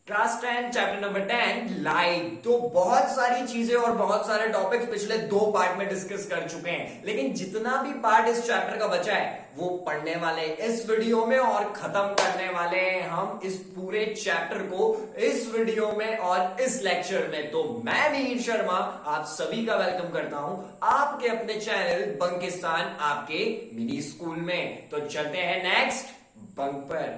Class 10 chapter number 10 light. तो बहुत सारी चीजें और बहुत सारे टॉपिक्स पिछले 2 पार्ट में डिस्कस कर चुके हैं, लेकिन जितना भी पार्ट इस चैप्टर का बचा है वो पढ़ने वाले इस वीडियो में और खत्म करने वाले हैं हम इस पूरे चैप्टर को इस वीडियो में और इस लेक्चर में। तो मैं मीर शर्मा आप सभी का वेलकम करता हूं आपके अपने चैनल बंकिस्तान आपके मिनी स्कूल में। तो चलते हैं नेक्स्ट बंक पर।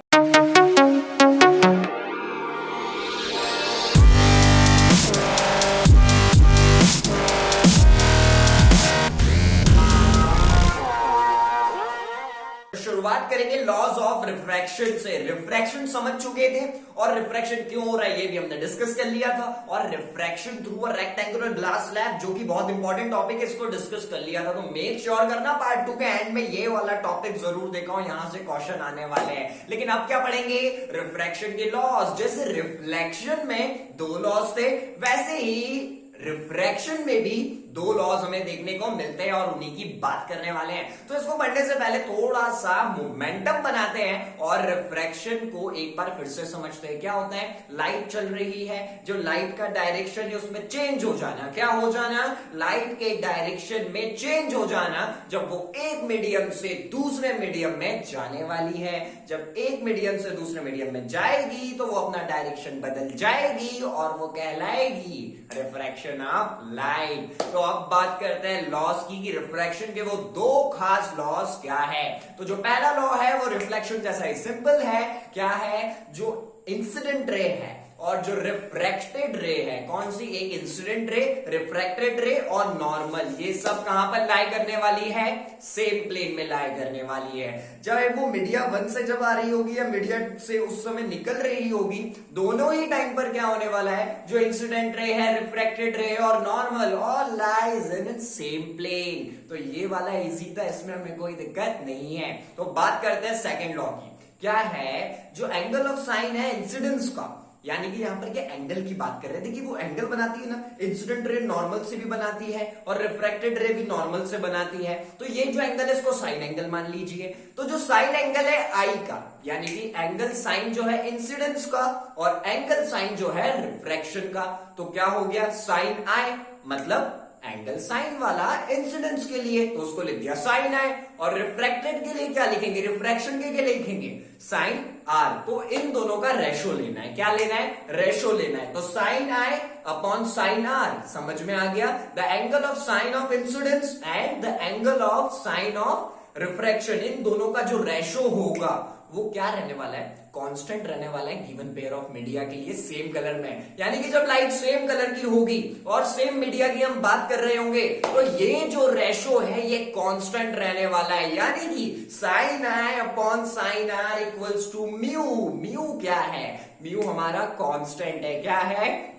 शुरुआत करेंगे लॉज ऑफ रिफ्रैक्शन से। रिफ्रैक्शन समझ चुके थे और रिफ्रैक्शन क्यों हो रहा है ये भी हमने डिस्कस कर लिया था, और refraction through a rectangular glass slab जो कि बहुत इंपॉर्टेंट टॉपिक है, इसको डिस्कस कर लिया था। तो मेक श्योर करना पार्ट 2 के एंड में ये वाला टॉपिक जरूर देखा हूं, यहां से क्वेश्चन आने वाले हैं। लेकिन अब क्या पढ़ेंगे? रिफ्रैक्शन के लॉज। जैसे रिफ्लेक्शन में 2 लॉज थे, वैसे ही रिफ्रैक्शन में भी 2 लॉज हमें देखने को मिलते हैं और उन्हीं की बात करने वाले हैं। तो इसको पढ़ने से पहले थोड़ा सा मोमेंटम बनाते हैं और रिफ्रैक्शन को एक बार फिर से समझते हैं। क्या होता है? लाइट चल रही है, जो लाइट का डायरेक्शन है उसमें चेंज हो जाना। क्या हो जाना? लाइट के डायरेक्शन में चेंज हो जाना जब वो एक मीडियम से दूसरे मीडियम में जाने वाली है। जब एक मीडियम से दूसरे मीडियम में जाएगी तो वो अपना डायरेक्शन बदल जाएगी और वो कहलाएगी रिफ्रैक्शन ऑफ लाइट। तो अब बात करते हैं लॉस की, कि रिफ्रैक्शन के वो 2 खास लॉस क्या है। तो जो पहला लॉ है वो रिफ्लेक्शन जैसा ही सिंपल है। क्या है? जो इंसिडेंट रे है और जो रिफ्रैक्टेड रे है, कौन सी? एक इंसिडेंट रे, रिफ्रैक्टेड रे और नॉर्मल, ये सब कहां पर लाई करने वाली है? सेम प्लेन में लाई करने वाली है। जब वो मीडिया 1 से जब आ रही होगी या मीडिया से उस समय निकल रही होगी, दोनों ही टाइम पर क्या होने वाला है? जो इंसिडेंट रे है, रिफ्रैक्टेड रे और normal, all lies in same plane. तो ये वाला इजी था, इसमें हमें कोई दिक्कत नहीं है। तो बात करते हैं सेकेंड लॉ की। क्या है? जो एंगल ऑफ साइन है इंसिडेंस का, यानी कि यहां पर क्या एंगल की बात कर रहे थे कि वो एंगल बनाती है ना, इंसिडेंट रे नॉर्मल से भी बनाती है और रिफ्रैक्टेड रे भी नॉर्मल से बनाती है। तो ये जो एंगल है इसको साइन एंगल मान लीजिए। तो जो साइन एंगल है आई का, यानी कि एंगल साइन जो है इंसिडेंस का और एंगल साइन जो है रिफ्रैक्शन का, तो क्या हो गया? साइन आई मतलब एंगल साइन वाला इंसिडेंस के लिए, तो उसको लिख दिया साइन आई। और रिफ्रैक्टेड के लिए क्या लिखेंगे? रिफ्रैक्शन के लिए लिखेंगे साइन आर। तो इन दोनों का रेशो लेना है। क्या लेना है? रेशो लेना है। तो sine i upon sine r, समझ में आ गया? The angle of sine of incidence and the angle of sine of refraction, इन दोनों का जो रेशो होगा वो क्या रहने वाला है? कांस्टेंट रहने वाला है गिवन पेयर ऑफ मीडिया के लिए सेम कलर में। यानी कि जब लाइट सेम कलर की होगी और सेम मीडिया की हम बात कर रहे होंगे तो ये जो रेशो है ये कांस्टेंट रहने वाला है। यानी कि sine i upon sine r equals to mu. Mu क्या है? म्यू हमारा कांस्टेंट है। क्या है?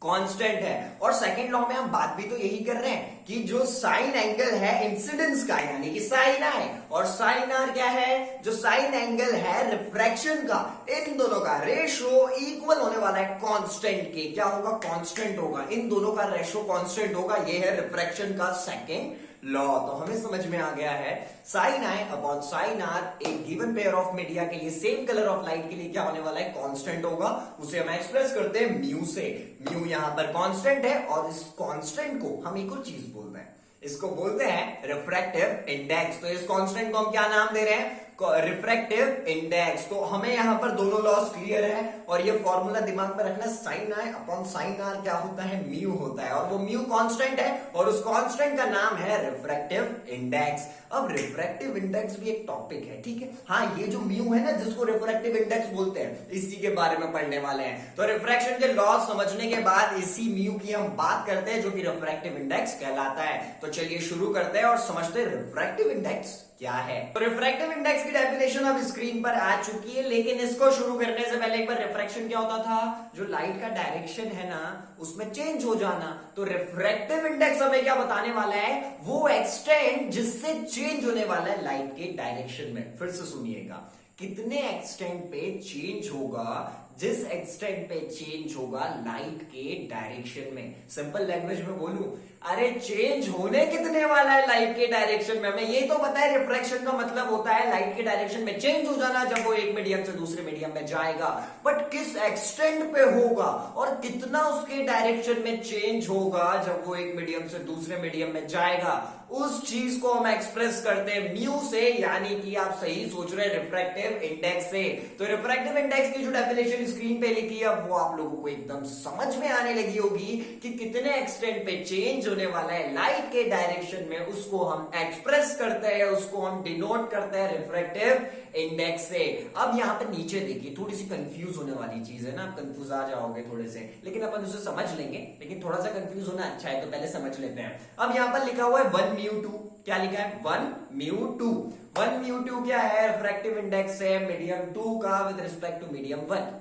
कांस्टेंट है। और सेकंड लॉ में हम बात भी तो यही कर रहे हैं कि जो साइन एंगल है इंसिडेंस का, यानी कि साइन आई, और साइन आर क्या है? जो साइन एंगल है रिफ्रैक्शन का, इन दोनों का रेशो इक्वल होने वाला है कांस्टेंट के। क्या होगा? कांस्टेंट होगा। इन दोनों का रेशो कांस्टेंट होगा। ये है रिफ्रैक्शन का सेकंड लॉ। तो हमें समझ में आ गया है sine i upon sine r एक गिवन पेयर ऑफ मीडिया के लिए सेम कलर ऑफ लाइट के लिए क्या होने वाला है? कांस्टेंट होगा। उसे हम एक्सप्रेस करते हैं म्यू से। म्यू यहां पर कांस्टेंट है और इस कांस्टेंट को हम एक और चीज बोलते हैं, इसको बोलते हैं रिफ्रैक्टिव इंडेक्स। तो इस कांस्टेंट को हम क्या नाम दे रहे हैं? Refractive index. तो हमें यहां पर दोनों लॉस क्लियर है और ये फॉर्मूला दिमाग में रखना, sine i upon sine r क्या होता है? म्यू होता है। और वो म्यू कांस्टेंट है और उस कांस्टेंट का नाम है रिफ्रैक्टिव इंडेक्स। अब रिफ्रैक्टिव इंडेक्स भी एक टॉपिक है, ठीक है? हाँ, ये जो म्यू है ना जिसको रिफ्रैक्टिव इंडेक्स बोलते हैं, इसी के बारे में पढ़ने वाले हैं। तो रिफ्रैक्शन के लॉस समझने के बाद इसी म्यू की हम बात करते हैं जो कि रिफ्रैक्टिव इंडेक्स कहलाता है। तो चलिए शुरू करते हैं और समझते हैं रिफ्रैक्टिव इंडेक्स क्या है। तो रिफ्रैक्टिव इंडेक्स की डेफिनेशन अब स्क्रीन पर आ चुकी है, लेकिन इसको शुरू करने से पहले एक बार रिफ्रैक्शन क्या होता था? जो लाइट का डायरेक्शन है ना उसमें चेंज हो जाना। तो रिफ्रैक्टिव इंडेक्स हमें क्या बताने वाला है? वो एक्सटेंट जिससे चेंज होने वाला है लाइट के डायरेक्शन में। फिर से सुनिएगा, कितने एक्सटेंट पे चेंज होगा जिस एक्सटेंट पे चेंज होगा लाइट के डायरेक्शन में। सिंपल लैंग्वेज में बोलूं, अरे चेंज होने कितने वाला है लाइट के डायरेक्शन में। हमें ये तो पता है रिफ्रैक्शन का मतलब होता है लाइट के डायरेक्शन में चेंज हो जाना जब वो एक मीडियम से दूसरे मीडियम में जाएगा, बट किस एक्सटेंट पे होगा और कितना उसके डायरेक्शन में चेंज होगा जब वो एक मीडियम से दूसरे मीडियम में जाएगा, उस चीज को हम एक्सप्रेस करते हैं म्यू से, यानी कि आप सही सोच रहे हैं रिफ्रैक्टिव इंडेक्स से। तो रिफ्रैक्टिव इंडेक्स की जो डेफिनेशन स्क्रीन पे लिखी है वो आप लोगों को एकदम समझ में आने लगी होगी कि कितने एक्सटेंट पे चेंज होने वाला है लाइट के डायरेक्शन में, उसको हम एक्सप्रेस करते हैं, उसको हम डिनोट करते हैं रिफ्रैक्टिव इंडेक्स से। अब यहां पर नीचे देखिए, थोड़ी सी कंफ्यूज होने वाली चीज है ना, आप कंफ्यूज आ जाओगे थोड़े से, लेकिन अपन उसे समझ लेंगे, लेकिन थोड़ा सा कंफ्यूज होना अच्छा है तो पहले समझ लेते हैं। अब यहां पर लिखा हुआ है 1 म्यू 2, क्या लिखा है 1 म्यू 2। 1 म्यू 2 क्या है, रिफ्रैक्टिव इंडेक्स है मीडियम 2 का विद रिस्पेक्ट टू मीडियम 1।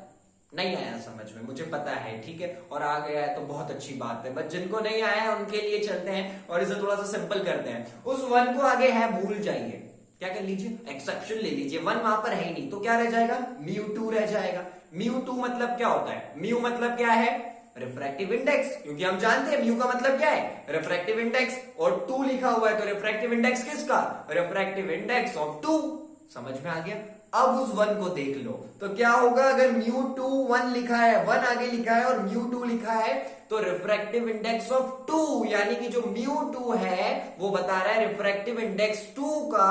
नहीं आया समझ में, मुझे पता है, ठीक है, और आ गया है तो बहुत अच्छी बात है, बट जिनको नहीं आया है उनके लिए चलते हैं और इसे थोड़ा सा सिंपल करते हैं। उस 1 को आगे है भूल जाइए, क्या कर लीजिए, एक्सेप्शन ले लीजिए, 1 वहां पर है ही नहीं, तो क्या रह जाएगा म्यू 2 रह जाएगा। म्यू 2 मतलब क्या होता है, म्यू मतलब क्या है रिफ्रैक्टिव इंडेक्स, क्योंकि हम जानते हैं म्यू का मतलब क्या है रिफ्रैक्टिव इंडेक्स, और 2 लिखा हुआ है तो रिफ्रैक्टिव इंडेक्स किसका, रिफ्रैक्टिव इंडेक्स ऑफ 2। समझ में आ गया। अब उस 1 को देख लो तो क्या होगा, अगर म्यू 2 1 लिखा है, 1 आगे लिखा है और म्यू 2 लिखा है, तो रिफ्रैक्टिव इंडेक्स ऑफ 2, यानी कि जो म्यू 2 है वो बता रहा है रिफ्रैक्टिव इंडेक्स 2 का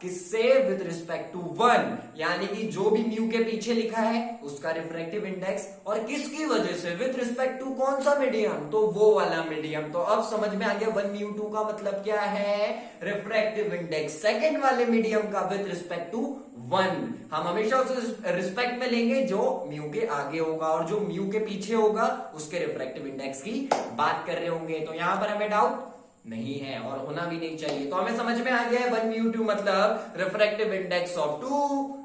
किससे, विद रिस्पेक्ट टू 1, यानी कि जो भी म्यू के पीछे लिखा है उसका रिफ्रैक्टिव इंडेक्स, और किसकी वजह से, विद रिस्पेक्ट टू कौन सा मीडियम, तो वो वाला मीडियम। तो अब समझ में आ गया 1 म्यू 2 का मतलब क्या है, रिफ्रैक्टिव इंडेक्स सेकंड वाले मीडियम का विद रिस्पेक्ट टू 1। हम हमेशा उसे रिस्पेक्ट में लेंगे जो म्यू के आगे होगा, और जो म्यू के पीछे होगा उसके रिफ्रैक्टिव इंडेक्स की बात कर रहे होंगे। तो यहां पर हमें डाउट नहीं है और होना भी नहीं चाहिए। तो हमें समझ में आ गया है 1 म्यू 2 मतलब refractive index of 2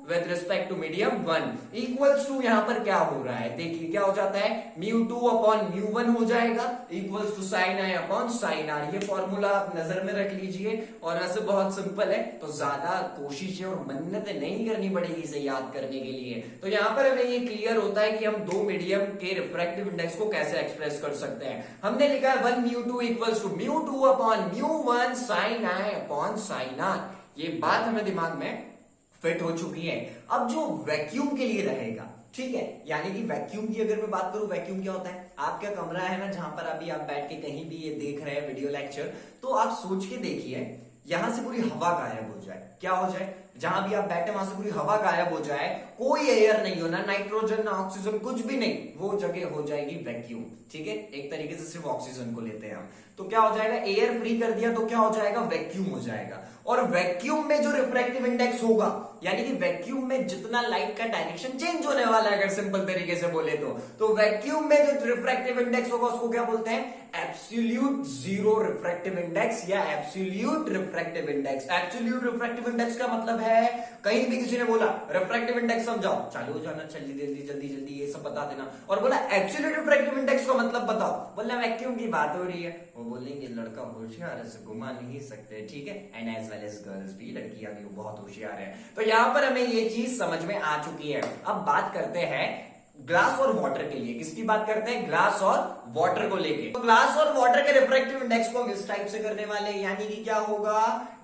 with respect to medium 1 equals to, यहां पर क्या हो रहा है देखिए, क्या हो जाता है म्यू 2 अपॉन म्यू 1 हो जाएगा equals to sine i upon sine r. ये फॉर्मूला आप नजर में रख लीजिए, और ऐसे बहुत सिंपल है, तो ज्यादा कोशिशें और मन्नतें नहीं करनी पड़ेगी इसे याद करने के लिए। तो यहां पर हमें ये क्लियर होता है कि हम दो मीडियम के रिफ्रैक्टिव इंडेक्स को कैसे एक्सप्रेस कर सकते हैं। हमने लिखा है 1 mu 2 equals to mu 2 upon mu 1 sine i upon sine r. ये बात हमें दिमाग में फिट हो चुकी है। अब जो वैक्यूम के लिए रहेगा, ठीक है, यानी कि वैक्यूम की अगर मैं बात करूं, वैक्यूम क्या होता है, आपका कमरा है ना जहां पर अभी आप बैठ के कहीं भी ये देख रहे हैं वीडियो लेक्चर, तो आप सोच के देखिए यहां से पूरी हवा गायब हो जाए, क्या हो जाए, जहां भी आप बैठे वहां से पूरी हवा गायब हो जाए, कोई एयर नहीं हो, ना नाइट्रोजन ना ऑक्सीजन, कुछ भी नहीं, वो जगह हो जाएगी वैक्यूम। ठीक है, एक तरीके से सिर्फ ऑक्सीजन को लेते हैं हम, तो क्या हो जाएगा, एयर फ्री कर दिया तो क्या हो जाएगा, वैक्यूम हो जाएगा। और वैक्यूम में जो रिफ्रैक्टिव इंडेक्स होगा, यानी कि वैक्यूम में जितना लाइट का डायरेक्शन चेंज होने वाला है, अगर सिंपल तरीके से बोले तो वैक्यूम में जो रिफ्रैक्टिव इंडेक्स होगा उसको क्या बोलते हैं, एब्सोल्यूट जीरो रिफ्रैक्टिव इंडेक्स या absolute refractive index. Absolute refractive index का मतलब है, कहीं भी किसी ने बोला रिफ्रैक्टिव इंडेक्स समझाओ, चालू हो जाना, जल्दी जल्दी जल्दी जल्दी ये सब बता देना, और बोला एब्सोल्यूट रिफ्रैक्टिव इंडेक्स का मतलब बताओ, बोला वैक्यूम की बात हो रही है, वो बोलेंगे लड़का होशियार है, इसे घुमा नहीं सकते। ठीक है, and as well as girls भी, लड़कियां भी बहुत होशियार है। तो यहां पर हमें ये चीज समझ में आ चुकी है। अब बात करते हैं ग्लास और वाटर के लिए, किसकी बात करते हैं, ग्लास और वाटर को लेके। तो ग्लास और वाटर के रिफ्रैक्टिव इंडेक्स को हम इस टाइप से करने वाले हैं, यानी कि क्या होगा,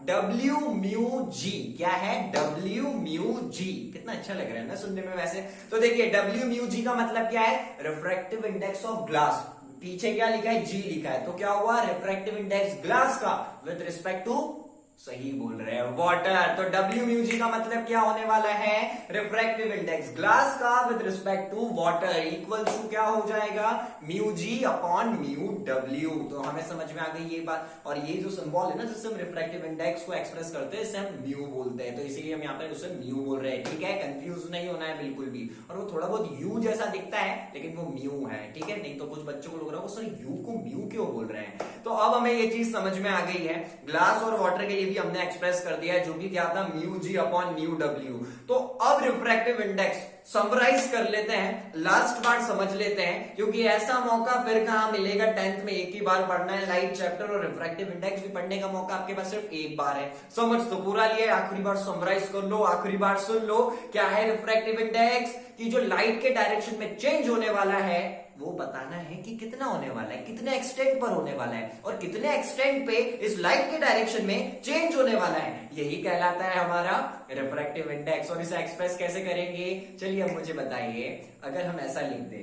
W म्यू G। क्या है, W म्यू G। कितना अच्छा लग रहा है ना सुनने में वैसे। तो देखिए W म्यू G का मतलब क्या है, रिफ्रैक्टिव इंडेक्स ऑफ ग्लास, पीछे क्या लिखा है, G लिखा है, तो क्या हुआ, रिफ्रैक्टिव इंडेक्स ग्लास का विद रिस्पेक्ट टू, सही बोल रहे हैं, वाटर। तो W म्यू G का मतलब क्या होने वाला है, रिफ्रैक्टिव इंडेक्स ग्लास का with respect to water equal to क्या हो जाएगा, mu G upon mu W। तो हमें समझ में आ गई ये बात। और ये जो सिंबल है ना जिससे हम रिफ्रैक्टिव इंडेक्स को एक्सप्रेस करते हैं, इसे हम म्यू बोलते हैं, तो इसीलिए हम यहाँ पे उसे म्यू बोल रहे हैं। ठीक है, कंफ्यूज नहीं होना है बिल्कुल भी। और वो थोड़ा बहुत यू जैसा दिखता है लेकिन वो म्यू है, ठीक है, नहीं तो कुछ बच्चों को लग रहा है सर यू को म्यू क्यों बोल रहे हैं। तो अब हमें ये चीज समझ में आ गई है। ग्लास और वाटर के लिए भी हमने एक्सप्रेस कर दिया है, जो कि क्या था, mu G upon mu W। तो अब रिफ्रैक्टिव इंडेक्स समराइज कर लेते हैं, लास्ट पार्ट समझ लेते हैं, क्योंकि ऐसा मौका फिर कहां मिलेगा। 10th में एक ही बार पढ़ना है लाइट चैप्टर, और रिफ्रैक्टिव इंडेक्स भी पढ़ने का मौका आपके पास सिर्फ एक बार है। समझ तो पूरा लिया, आखिरी बार समराइज कर लो, आखिरी बार सुन लो क्या है रिफ्रैक्टिव इंडेक्स, कि जो लाइट के डायरेक्शन में चेंज होने वाला है वो बताना है कि कितना होने वाला है, कितने एक्सटेंट पर होने वाला है, और कितने एक्सटेंट पे इस लाइट के डायरेक्शन में चेंज होने वाला है, यही कहलाता है हमारा रिफ्रैक्टिव इंडेक्स। और इसे एक्सप्रेस कैसे करेंगे, चलिए अब मुझे बताइए। अगर हम ऐसा लिख दे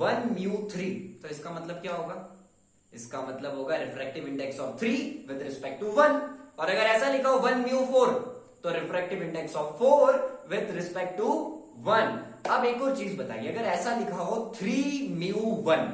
1μ3, तो इसका मतलब क्या होगा, इसका मतलब होगा refractive index of 3 with respect to 1। और अगर ऐसा लिखा हो 1μ4, तो refractive index of 4 with respect to 1। अब एक और चीज बताइए, अगर ऐसा लिखा हो 3μ1,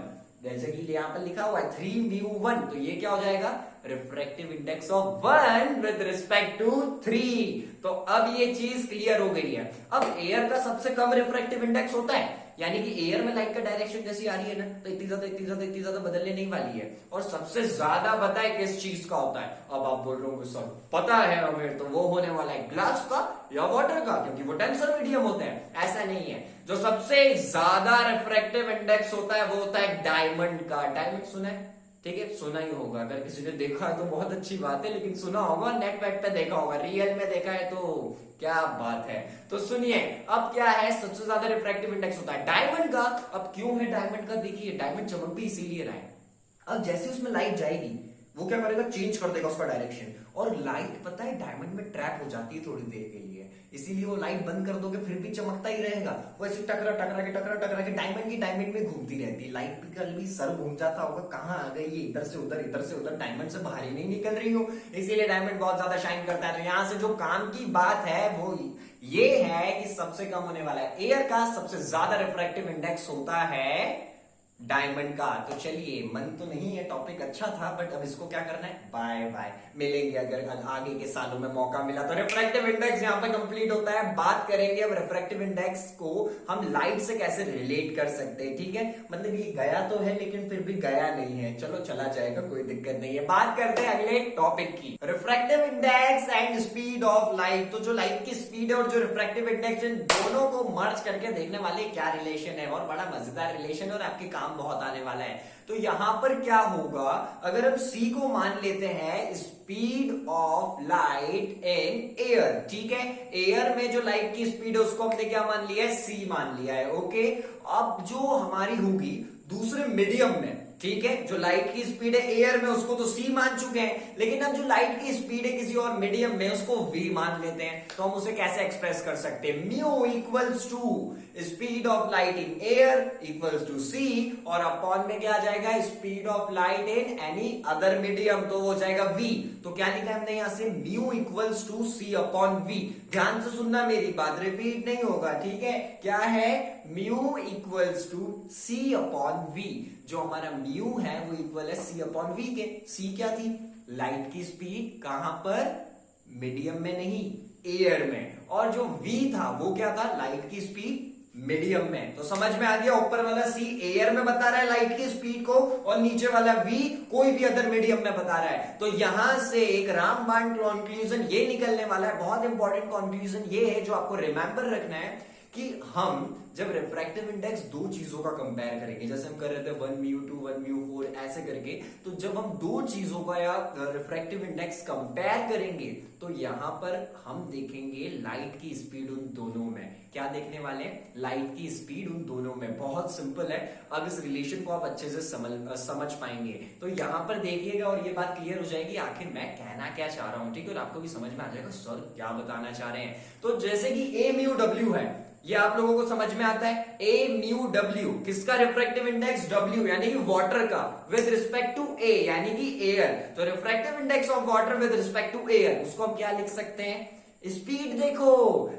जैसे कि यहाँ पर लिखा हुआ है 3μ1, तो ये क्या हो जाएगा, refractive index of 1 with respect to 3। तो अब ये चीज क्लियर हो गई है। अब एयर का सबसे कम रिफ्रैक्टिव इंडेक्स होता है, यानी कि एयर में लाइट का डायरेक्शन जैसी आ रही है ना, तो इतनी ज्यादा बदलने नहीं वाली है। और सबसे ज्यादा पता है किस चीज का होता है, अब आप बोल रहे हो सर पता है हमें, तो वो होने वाला है ग्लास का या वाटर का, क्योंकि वो टेंसर मीडियम होते हैं। ऐसा नहीं है, जो सबसे ज्यादा रिफ्रैक्टिव इंडेक्स होता है वो होता है डायमंड का। डायमंड सुना है, ठीक है, सुना ही होगा, अगर किसी ने देखा है तो बहुत अच्छी बात है, लेकिन सुना होगा, नेट वेट पे देखा होगा, रियल में देखा है तो क्या बात है। तो सुनिए, अब क्या है, सबसे ज्यादा रिफ्रैक्टिव इंडेक्स होता है डायमंड का। अब क्यों है डायमंड का, देखिए डायमंड चमक भी इसीलिए रहा है, अब जैसे उसमें लाइट जाएगी वो क्या करेगा, चेंज कर देगा उसका डायरेक्शन, और लाइट पता है डायमंड में ट्रैप हो जाती है थोड़ी देर के लिए, इसीलिए वो लाइट बंद कर दोगे फिर भी चमकता ही रहेगा। वो ऐसे टकरा के डायमंड में घूमती रहती है। लाइट भी कल भी सर घूम जाता होगा, कहाँ आ गई ये, इधर से उधर, डायमंड से बाहर ही नहीं निकल रही हो, इसीलिए डायमंड बहुत ज्यादा शाइन करता है। तो यहाँ से जो काम की बात है वो ये है कि सबसे कम होने वाला है। एयर का सबसे ज्यादा रिफ्रैक्टिव इंडेक्स होता है डायमंड का। तो चलिए, मन तो नहीं है, टॉपिक अच्छा था, बट अब इसको क्या करना है, बाय बाय, मिलेंगे अगर आगे के सालों में मौका मिला तो। रिफ्रैक्टिव इंडेक्स यहाँ पे कंप्लीट होता है। बात करेंगे अब रिफ्रैक्टिव इंडेक्स को हम लाइट से कैसे रिलेट कर सकते हैं, ठीक है, मतलब ये गया तो है लेकिन फिर भी गया नहीं है, चलो चला जाएगा, कोई दिक्कत नहीं है। बात करते हैं अगले टॉपिक की, refractive index and speed of light. तो जो लाइट की स्पीड है और जो रिफ्रैक्टिव इंडेक्स, इन दोनों को मर्ज करके देखने वाले क्या रिलेशन है, और बड़ा मजेदार रिलेशन और आपके काम बहुत आने वाला है। तो यहां पर क्या होगा, अगर हम C को मान लेते हैं speed of light in air, ठीक है, एयर में जो लाइट की स्पीड है उसको हमने क्या मान लिया है, C मान लिया है, ओके। अब जो हमारी होगी दूसरे मीडियम में, ठीक है, जो लाइट की स्पीड है एयर में उसको तो C मान चुके हैं, लेकिन अब जो लाइट की स्पीड है किसी और मीडियम में उसको V मान लेते हैं। तो हम उसे कैसे एक्सप्रेस कर सकते हैं, mu equals to speed of light in air equals to C, और अपॉन में क्या आ जाएगा, speed of light in any other medium, तो वो हो जाएगा V। तो क्या लिखा है हमने यहां से, mu equals to C upon V। ध्यान से सुनना मेरी बात, रिपीट नहीं होगा, ठीक है, क्या है, mu equals to C upon V। जो हमारा म्यू है वो इक्वल है C अपॉन V के। C क्या थी, लाइट की स्पीड, कहां पर, मीडियम में नहीं, एयर में, और जो V था वो क्या था, लाइट की स्पीड मीडियम में। तो समझ में आ गया, ऊपर वाला C एयर में बता रहा है लाइट की स्पीड को, और नीचे वाला V कोई भी अदर मीडियम में बता रहा है। तो यहां से एक रामबाण कंक्लूजन ये निकलने वाला है, बहुत इंपॉर्टेंट कंक्लूजन ये है जो आपको रिमेंबर रखना है, कि हम जब रिफ्रैक्टिव इंडेक्स दो चीजों का कंपेयर करेंगे, जैसे हम कर रहे थे 1μ2 1μ4 ऐसे करके, तो जब हम दो चीजों का या रिफ्रैक्टिव इंडेक्स कंपेयर करेंगे तो यहां पर हम देखेंगे लाइट की स्पीड उन दोनों में। क्या देखने वाले हैं, लाइट की स्पीड उन दोनों में। बहुत सिंपल है, अब इस रिलेशन को आप अच्छे से समझ पाएंगे। तो यहां पर देखिएगा और ये बात क्लियर हो जाएगी आखिर मैं कहना क्या चाह रहा हूं, ठीक है, और आपको भी समझ में आ जाएगा सर क्या बताना चाह रहे हैं। तो जैसे कि A-μ-W है, ये आप लोगों को समझ में आता है, A-μ-W किसका रिफ्रैक्टिव इंडेक्स, W यानी कि वाटर का, विद रिस्पेक्ट टू A यानी कि एयर। तो refractive index of water with respect to air, उसको हम क्या लिख सकते हैं, स्पीड देखो,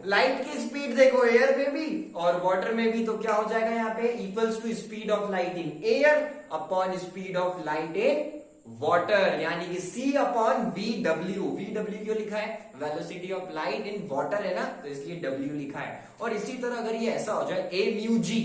लाइट की स्पीड देखो एयर में भी और वाटर में भी, तो क्या हो जाएगा यहाँ पे, equals to speed of light in air upon speed of light in water, यानी कि C अपॉन VW। VW क्यों लिखा है, velocity of light in water है ना, तो इसलिए W लिखा है। और इसी तरह अगर ये ऐसा हो जाए A-μ-G,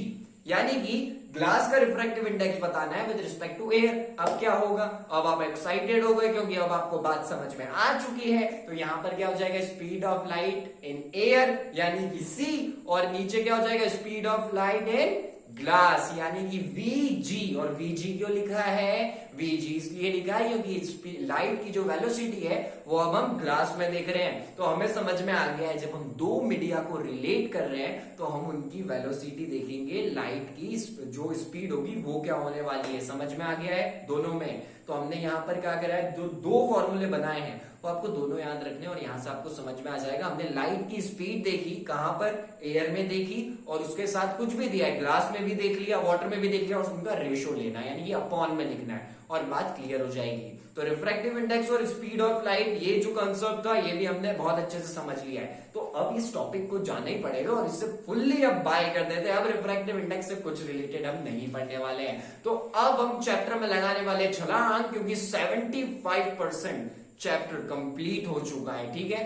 यानी कि ग्लास का रिफ्रैक्टिव इंडेक्स बताना है विद रिस्पेक्ट टू एयर। अब क्या होगा, अब आप एक्साइटेड हो गए क्योंकि अब आपको बात समझ में आ चुकी है। तो यहां पर क्या हो जाएगा, speed of light in air यानी कि c, और नीचे क्या हो जाएगा, speed of light in glass यानी कि vg। और vg क्यों लिखा है, vg इसलिए लिखा है क्योंकि लाइट की जो वेलोसिटी है वो अब हम ग्लास में देख रहे हैं। तो हमें समझ में आ गया है जब हम दो मीडिया को रिलेट कर रहे हैं तो हम उनकी वेलोसिटी देखेंगे, लाइट की जो स्पीड होगी वो क्या होने वाली है। समझ में आ गया है दोनों में। तो हमने यहाँ पर क्या करा है, जो दो फॉर्मूले बनाए हैं वो आपको दोनों याद रखने, और यहां से आपको समझ में आ जाएगा। हमने लाइट की स्पीड देखी कहां पर, एयर में देखी, और उसके साथ कुछ भी दिया है, ग्लास में भी देख लिया, वाटर में भी देख लिया, और उनका रेशो लेना है यानी कि अपॉन में लिखना है, और बात क्लियर हो जाएगी। तो रिफ्रैक्टिव इंडेक्स और स्पीड ऑफ लाइट, ये जो कंसेप्ट था ये भी हमने बहुत अच्छे से समझ लिया है। तो अब इस टॉपिक को जानना ही पड़ेगा और इससे फुल्ली अब बाय कर देते हैं। अब रिफ्रैक्टिव इंडेक्स से कुछ रिलेटेड हम नहीं पढ़ने वाले हैं। तो अब हम चैप्टर में लगाने वाले छलांग, क्योंकि 75% चैप्टर कंप्लीट हो चुका है। ठीक है,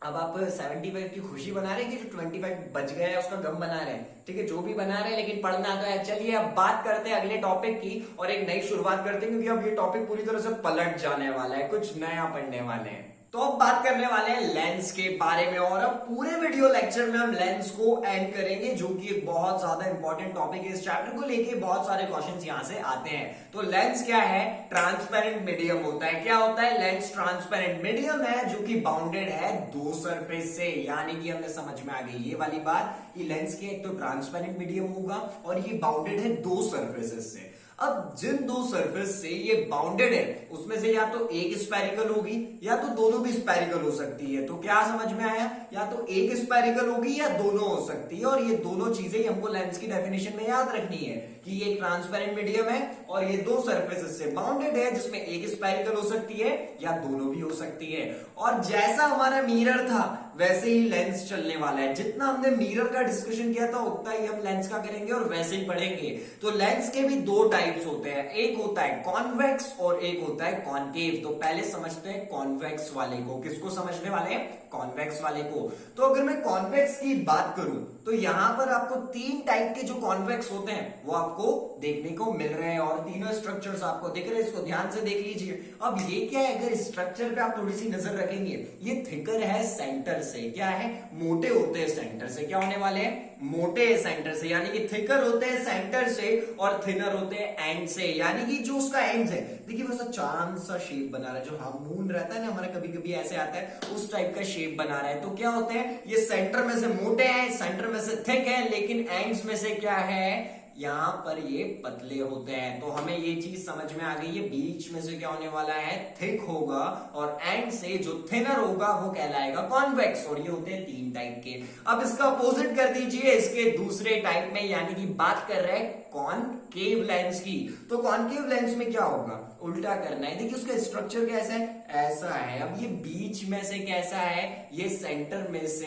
अब आप 75 की खुशी बना रहे हैं कि जो 25 बच गया है उसका गम बना रहे हैं। ठीक है, जो भी बना रहे हैं, लेकिन पढ़ना तो है। चलिए अब बात करते हैं अगले टॉपिक की और एक नई शुरुआत करते हैं, क्योंकि अब ये टॉपिक पूरी तरह से पलट जाने वाला है, कुछ नया पढ़ने वाले हैं। तो अब बात करने वाले हैं लेंस के बारे में, और अब पूरे वीडियो लेक्चर में हम लेंस को एंड करेंगे, जो कि एक बहुत ज्यादा इंपॉर्टेंट टॉपिक है। इस चैप्टर को लेके बहुत सारे क्वेश्चंस यहां से आते हैं। तो लेंस क्या है, ट्रांसपेरेंट मीडियम होता है। क्या होता है, लेंस ट्रांसपेरेंट मीडियम है जो कि बाउंडेड है दो सरफेस से। यानी कि हमें समझ में आ गई ये वाली बात कि लेंस के एक तो ट्रांसपेरेंट मीडियम होगा और ये बाउंडेड है दो सरफेसेस से। अब जिन दो सरफेस से ये बाउंडेड है उसमें से या तो एक स्पेरिकल होगी या तो दोनों भी स्पेरिकल हो सकती है। तो क्या समझ में आया, या तो एक स्पेरिकल होगी या दोनों हो सकती है। और ये दोनों चीजें हमको लेंस की डेफिनेशन में याद रखनी है कि ये ट्रांसपेरेंट मीडियम है और ये दो सरफेसेस से बाउंडेड है, जिसमें एक स्पेरिकल हो सकती है या दोनों भी हो सकती है। और जैसा हमारा मिरर था वैसे ही लेंस चलने वाला है। जितना हमने मिरर का डिस्कशन किया था उतना ही हम लेंस का करेंगे और वैसे ही पढ़ेंगे। तो लेंस के भी दो टाइप्स होते हैं, एक होता है कॉन्वेक्स और एक होता है कॉनकेव। तो पहले समझते हैं कॉन्वेक्स वाले को। किसको समझने वाले हैं, कॉन्वेक्स वाले को। तो अगर मैं कॉन्वेक्स की बात करूं तो यहां पर आपको तीन टाइप के जो कॉन्वेक्स होते हैं वो आपको देखने को मिल रहे हैं, और तीनों स्ट्रक्चर्स आपको दिख रहे हैं। इसको ध्यान से देख लीजिए। अब ये क्या है, अगर स्ट्रक्चर पे आप थोड़ी सी नजर रखेंगे, ये थिकर है सेंटर से। क्या है, मोटे होते हैं सेंटर से। क्या होने वाले हैं, मोटे सेंटर से, यानी कि थिकर होते हैं सेंटर से और थिनर होते हैं एंड से। यानी कि जो उसका एंड है, देखिए वैसा चांद सा शेप बना रहा है, जो मून रहता है ना हमारा, कभी कभी ऐसे आता है, उस टाइप का शेप बना रहा है। तो क्या होते हैं, ये सेंटर में से मोटे हैं, सेंटर में से थिक है, लेकिन एंड्स में से क्या है, यहां पर ये पतले होते हैं। तो हमें ये चीज समझ में आ गई है, बीच में से क्या होने वाला है, थिक होगा, और एंड से जो थिनर होगा वो कहलाएगा कॉन्वेक्स। और ये होते हैं तीन टाइप के। अब इसका अपोजिट कर दीजिए इसके दूसरे टाइप में, यानी कि बात कर रहे हैं कॉनकेव लेंस की। तो कॉनकेव लेंस में क्या होगा, उल्टा करना है। देखिए उसका स्ट्रक्चर कैसा है, ऐसा है। अब ये बीच में से कैसा है, ये सेंटर में से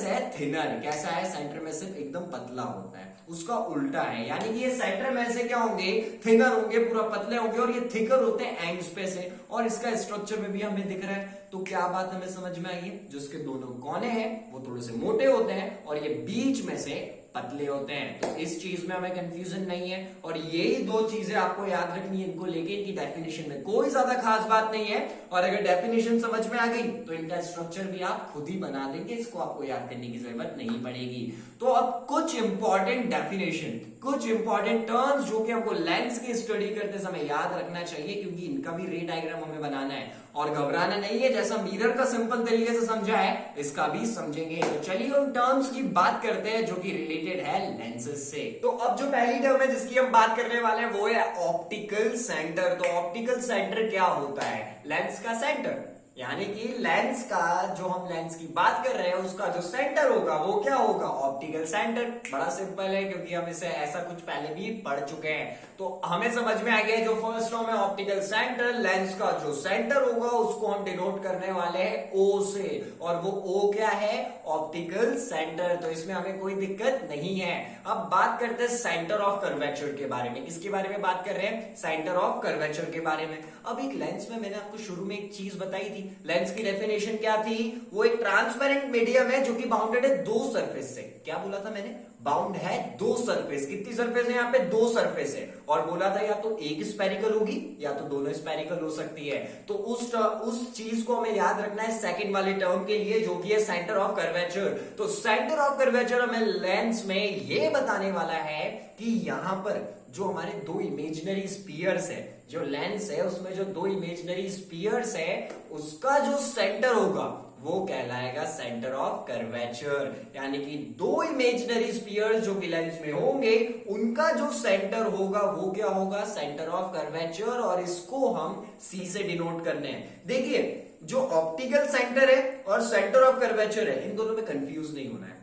है थिनर। कैसा है, सेंटर में से एकदम पतला होता है, उसका उल्टा है। यानी कि ये सेंटर में से क्या होंगे, थिनर होंगे, पूरा पतले होंगे, और ये थिकर होते हैं एंड्स पे से। और इसका स्ट्रक्चर में भी हमें दिख रहा है। तो क्या बात हमें समझ में आई है, जो इसके दोनों कोने हैं वो थोड़े से मोटे होते हैं और ये बीच में से पतले होते हैं। तो इस चीज में हमें कंफ्यूजन नहीं है, और यही दो चीजें आपको याद रखनी है। इनको लेके इनकी डेफिनेशन में कोई ज्यादा खास बात नहीं है, और अगर डेफिनेशन समझ में आ गई तो इनका स्ट्रक्चर भी आप खुद ही बना देंगे, इसको आपको याद करने की जरूरत नहीं पड़ेगी। तो अब कुछ इंपॉर्टेंट डेफिनेशन, कुछ इंपॉर्टेंट टर्म्स जो कि हमको लेंस की स्टडी करते समय याद रखना चाहिए, क्योंकि इनका भी रे डायग्राम हमें बनाना है। और घबराना नहीं है, जैसा मिरर का सिंपल तरीके से समझा है इसका भी समझेंगे। तो चलिए उन टर्म्स की बात करते हैं जो कि रिलेटेड है लेंसेज से। तो अब जो पहली टर्म है जिसकी हम बात करने वाले हैं वो है ऑप्टिकल सेंटर। तो ऑप्टिकल सेंटर क्या होता है, लेंस का सेंटर, यानी कि लेंस का, जो हम लेंस की बात कर रहे हैं उसका जो सेंटर होगा वो क्या होगा, ऑप्टिकल सेंटर। बड़ा सिंपल है, क्योंकि हम इसे ऐसा कुछ पहले भी पढ़ चुके हैं। तो हमें समझ में आ गया जो फर्स्ट टर्म है ऑप्टिकल सेंटर, लेंस का जो सेंटर होगा उसको हम डिनोट करने वाले हैं ओ से, और वो ओ क्या है, ऑप्टिकल सेंटर। तो इसमें हमें कोई दिक्कत नहीं है। अब बात करते हैं सेंटर ऑफ कर्वेचर के बारे में। किसके बारे में बात कर रहे हैं, सेंटर ऑफ कर्वेचर के बारे में। अब एक लेंस में मैंने आपको शुरू में एक चीज बताई थी, लेंस की डेफिनेशन क्या थी, वो एक ट्रांसपेरेंट मीडियम है जो कि बाउंडेड है दो सरफेस से। क्या बोला था मैंने, बाउंड है दो सरफेस। कितनी सरफेस है यहाँ पे? दो सरफेस है। और बोला था या तो एक स्पेरिकल होगी या तो दोनों स्पेरिकल हो सकती है। तो उस चीज को हमें याद रखना है सेकंड वाले टर्म के लिए, जो कि है सेंटर ऑफ कर्वेचर। तो सेंटर ऑफ कर्वेचर हमें लेंस में ये बताने वाला है कि यहां पर जो हमारे दो इमेजिनरी स्पीयर्स है, जो लेंस है उसमें जो दो इमेजिनरी स्पीयर्स है, उसका जो सेंटर होगा वो कहलाएगा सेंटर ऑफ कर्वेचर। यानी कि दो इमेजिनरी स्पीयर्स जो कि लेंस में होंगे, उनका जो सेंटर होगा वो क्या होगा? Centre of curvature. और इसको हम सी से डिनोट करने हैं। देखिए, जो ऑप्टिकल सेंटर है और सेंटर ऑफ कर्वेचर है, इन दोनों में कंफ्यूज नहीं होना है।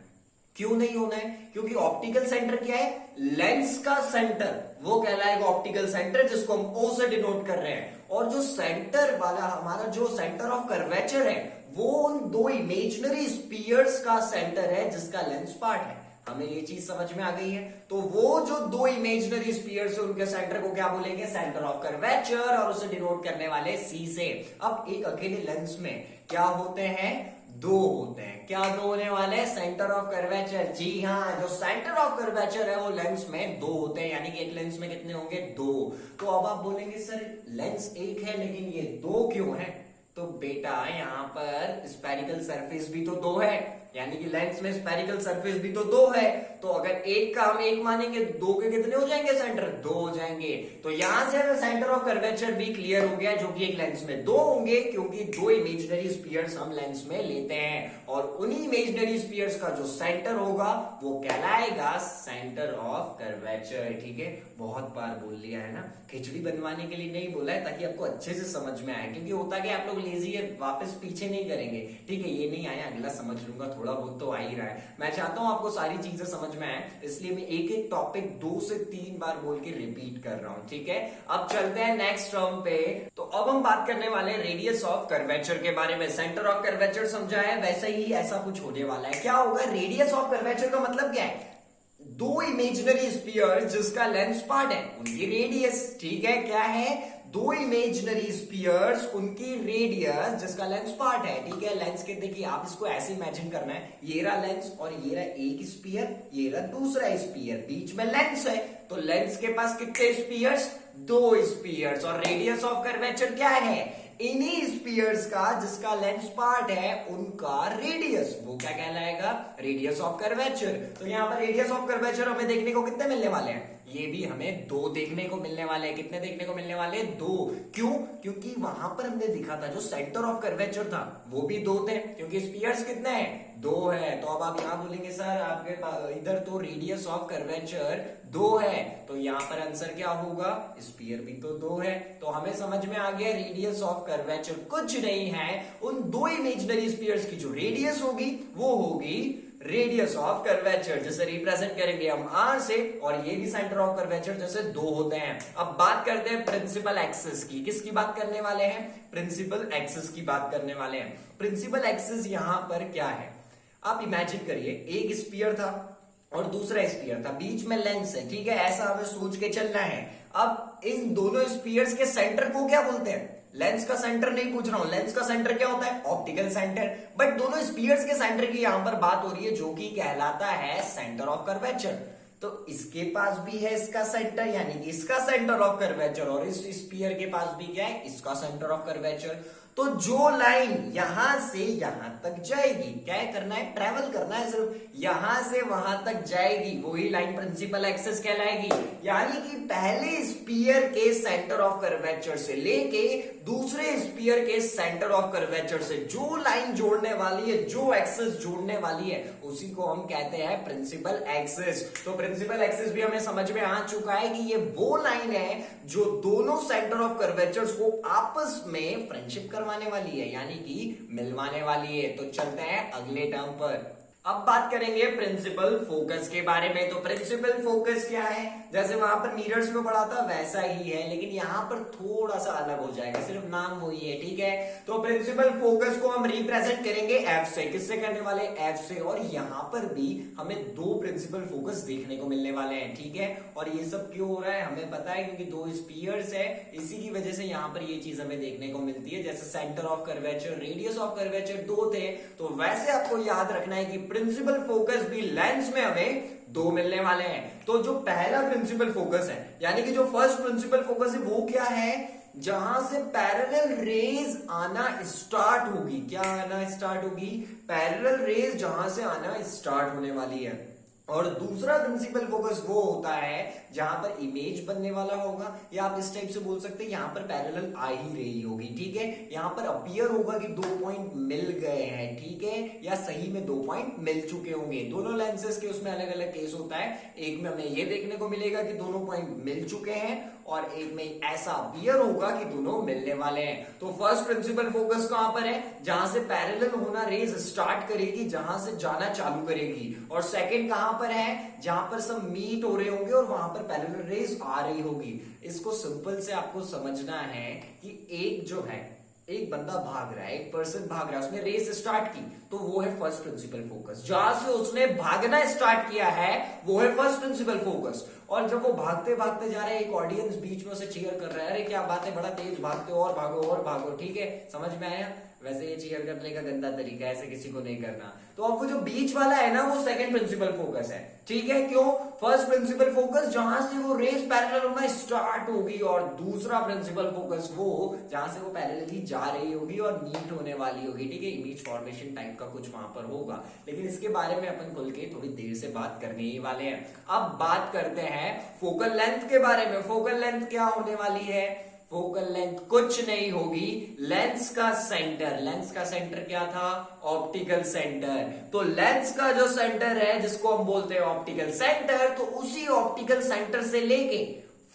क्यों नहीं होना है? क्योंकि ऑप्टिकल सेंटर क्या है? लेंस का सेंटर, वो कहलाएगा ऑप्टिकल सेंटर, जिसको हम ओ से डिनोट कर रहे हैं। और जो सेंटर वाला हमारा जो सेंटर ऑफ कर्वेचर है, वो उन दो इमेजिनरी स्पीयर्स का सेंटर है, जिसका लेंस पार्ट है। हमें ये चीज समझ में आ गई है। तो वो जो दो इमेजिनरी स्पीयर्स है, उनके सेंटर को क्या बोलेंगे? Centre of curvature. और उसे डिनोट करने वाले सी से। अब एक अकेले लेंस में क्या होते हैं? दो होते हैं। क्या दो होने वाले? Centre of curvature. जी हाँ, जो सेंटर ऑफ कर्वेचर है वो लेंस में दो होते हैं। यानी कि एक लेंस में कितने होंगे? दो। तो अब आप बोलेंगे सर लेंस एक है लेकिन ये दो क्यों है? तो बेटा यहाँ पर स्पेरिकल सरफेस भी तो दो है, यानी कि लेंस में स्पेरिकल सरफेस भी तो दो है। तो अगर एक का हम एक मानेंगे, दो के कितने हो जाएंगे सेंटर? दो हो जाएंगे। तो यहां से हमें सेंटर ऑफ कर्वेचर भी क्लियर हो गया, जो कि एक लेंस में दो होंगे, क्योंकि दो इमेजिनरी स्पीयर्स हम लेंस में लेते हैं। और उन्हीं इमेजिनरी स्पीयर्स का जो सेंटर होगा वो कहलाएगा सेंटर ऑफ कर्वेचर। ठीक है, बहुत बार बोल लिया है ना, खिचड़ी बनवाने के लिए नहीं बोला है, ताकि आपको अच्छे से समझ में आए। क्योंकि होता है आप लोग लेजी है, वापस पीछे नहीं करेंगे। ठीक है, ये नहीं आया अगला समझ लूंगा, थोड़ा बहुत तो आ ही रहा है। मैं चाहता हूं आपको सारी चीजें समझ में आए, इसलिए मैं एक एक टॉपिक 2 से 3 बार बोल के रिपीट कर रहा हूं। ठीक है, अब चलते हैं नेक्स्ट टर्म पे। तो अब हम बात करने वाले हैं रेडियस ऑफ कर्वेचर के बारे में। सेंटर ऑफ कर्वेचर समझा है, वैसे ही ऐसा कुछ होने वाला है। क्या होगा? रेडियस ऑफ कर्वेचर का मतलब क्या है? दो इमेजिनरी स्पीयर्स जिसका लेंस पार्ट है, उनकी रेडियस। ठीक है, क्या है? दो इमेजिनरी स्पीयर्स, उनकी रेडियस जिसका लेंस पार्ट है। ठीक है, लेंस के देखिए आप इसको ऐसे इमेजिन करना है, ये रहा लेंस और ये रहा एक स्पीयर, ये रहा दूसरा स्पीयर, बीच में लेंस है। तो लेंस के पास कितने स्पीयर्स? दो स्पीयर्स। और रेडियस ऑफ कर्वेचर क्या है? इन्हीं स्पीयर्स का जिसका लेंस पार्ट है, उनका रेडियस, वो क्या कहलाएगा? Radius of curvature. तो यहां पर रेडियस ऑफ कर्वेचर हमें देखने को कितने मिलने वाले हैं? ये भी हमें दो देखने को मिलने वाले हैं। कितने देखने को मिलने वाले? दो। क्यों? क्योंकि वहां पर हमने दिखा था जो सेंटर ऑफ कर्वेचर था वो भी दो थे, क्योंकि स्पीयर्स कितने हैं? दो है। तो अब आप यहां बोलेंगे सर आपके इधर तो रेडियस ऑफ कर्वेचर दो है, तो यहां पर आंसर क्या होगा? स्पीयर भी तो दो है। तो हमें समझ में आ गया रेडियस ऑफ कर्वेचर कुछ नहीं है, उन दो इमेजिनरी स्पीयर्स की जो रेडियस होगी वो होगी रेडियस ऑफ कर्वेचर, जिसे रिप्रेजेंट करेंगे हम आर से। और ये भी सेंटर ऑफ कर्वेचर जैसे दो होते हैं। अब बात करते हैं प्रिंसिपल एक्सिस की। किसकी बात करने वाले हैं? प्रिंसिपल एक्सिस की बात करने वाले हैं। प्रिंसिपल एक्सिस यहां पर क्या है? आप इमेजिन करिए, एक स्पीयर था और दूसरा स्पीयर था, बीच में लेंस है। ठीक है, ऐसा हमें सोच के चलना है। अब इन दोनों स्पीयर्स के सेंटर को क्या बोलते हैं? लेंस का सेंटर नहीं पूछ रहा हूं, लेंस का सेंटर क्या होता है? Optical centre. बट दोनों स्पीयर्स के सेंटर की यहां पर बात हो रही है, जो कि कहलाता है सेंटर ऑफ कर्वेचर। तो इसके पास भी है इसका सेंटर, यानी कि इसका सेंटर ऑफ कर्वेचर, और इस स्पीयर के पास भी क्या है? इसका सेंटर ऑफ कर्वेचर। तो जो लाइन यहां से यहां तक जाएगी, क्या करना है? ट्रेवल करना है, सिर्फ यहां से वहां तक जाएगी, वही लाइन प्रिंसिपल एक्सिस कहलाएगी। यानी कि पहले स्पीयर के सेंटर ऑफ कर्वेचर से लेके दूसरे स्पीयर के सेंटर ऑफ कर्वेचर से जो लाइन जोड़ने वाली है, जो एक्सिस जोड़ने वाली है, उसी को हम कहते हैं प्रिंसिपल एक्सिस। तो प्रिंसिपल एक्सिस भी हमें समझ में आ चुका है कि ये वो लाइन है जो दोनों सेंटर ऑफ कर्वेचर्स को आपस में फ्रेंडशिप करवाने वाली है, यानी कि मिलवाने वाली है। तो चलते हैं अगले टर्म पर। अब बात करेंगे प्रिंसिपल फोकस के बारे में। तो प्रिंसिपल फोकस क्या है? जैसे वहां पर मिरर्स में पढ़ा था वैसा ही है, लेकिन यहां पर थोड़ा सा अलग हो जाएगा, सिर्फ नाम वही है। ठीक है, तो प्रिंसिपल फोकस को हम रिप्रेजेंट करेंगे एफ से। किससे करने वाले? एफ से। और यहां पर भी हमें दो प्रिंसिपल फोकस देखने को मिलने वाले हैं। ठीक है, और ये सब क्यों हो रहा है हमें पता है, क्योंकि दो स्पीयर्स है, इसी की वजह से यहां पर ये चीज हमें देखने को मिलती है। जैसे centre of curvature, radius of curvature दो थे, तो वैसे आपको याद रखना है कि प्रिंसिपल फोकस भी लेंस में हमें दो मिलने वाले हैं। तो जो पहला प्रिंसिपल फोकस है, यानी कि जो फर्स्ट प्रिंसिपल फोकस है वो क्या है, जहां से पैरेलल रेज आना स्टार्ट होगी। क्या आना स्टार्ट होगी, पैरेलल रेज जहां से आना स्टार्ट होने वाली है। और दूसरा प्रिंसिपल फोकस वो होता है जहां पर इमेज बनने वाला होगा, या आप इस टाइप से बोल सकते हैं यहां पर पैरेलल आ ही रही होगी, ठीक है। यहां पर अपीयर होगा कि 2 पॉइंट मिल गए हैं, ठीक है, या सही में 2 पॉइंट मिल चुके होंगे। दोनों लेंसेज के उसमें अलग अलग केस होता है। एक में हमें ये देखने को मिलेगा कि दोनों पॉइंट मिल चुके हैं, और एक में ऐसा अपीयर होगा कि दोनों मिलने वाले हैं। तो फर्स्ट प्रिंसिपल फोकस कहां पर है, जहां से पैरेलल होना रेज स्टार्ट करेगी, जहां से जाना चालू करेगी। और सेकंड कहां पर है, जहां पर सब मीट हो रहे होंगे और वहां पर पैरेलल रेज आ रही होगी। इसको सिंपल से आपको समझना है कि एक जो है, एक बंदा भाग रहा है, एक पर्सन भाग रहा है, उसने रेस स्टार्ट की, तो वो है फर्स्ट प्रिंसिपल फोकस। जहां से उसने भागना स्टार्ट किया है वो है फर्स्ट प्रिंसिपल फोकस। और जब वो भागते भागते जा रहे हैं, एक ऑडियंस बीच में उसे चीयर कर रहा है, अरे क्या बात है, बड़ा तेज भागते हो, और भागो, ठीक है, समझ में आया। वैसे ये चीयर करने का गंदा तरीका है, ऐसे किसी को नहीं करना। तो अब वो जो बीच वाला है ना, वो सेकंड प्रिंसिपल फोकस है, ठीक है। क्यों, फर्स्ट प्रिंसिपल फोकस जहां से वो रेस पैरेलल होना स्टार्ट होगी, और दूसरा प्रिंसिपल फोकस वो जहां से वो पैरेलल ही जा रही होगी और मीट होने वाली होगी, ठीक है। इमेज फॉर्मेशन टाइप का कुछ वहां पर होगा, लेकिन इसके बारे में अपन खुल के थोड़ी देर से बात करने ही वाले हैं। अब बात करते हैं फोकल लेंथ के बारे में। फोकल लेंथ क्या होने वाली है, फोकल लेंथ कुछ नहीं होगी, लेंस का सेंटर। लेंस का सेंटर क्या था, ऑप्टिकल सेंटर। तो लेंस का जो सेंटर है, जिसको हम बोलते हैं ऑप्टिकल सेंटर, तो उसी ऑप्टिकल सेंटर से लेके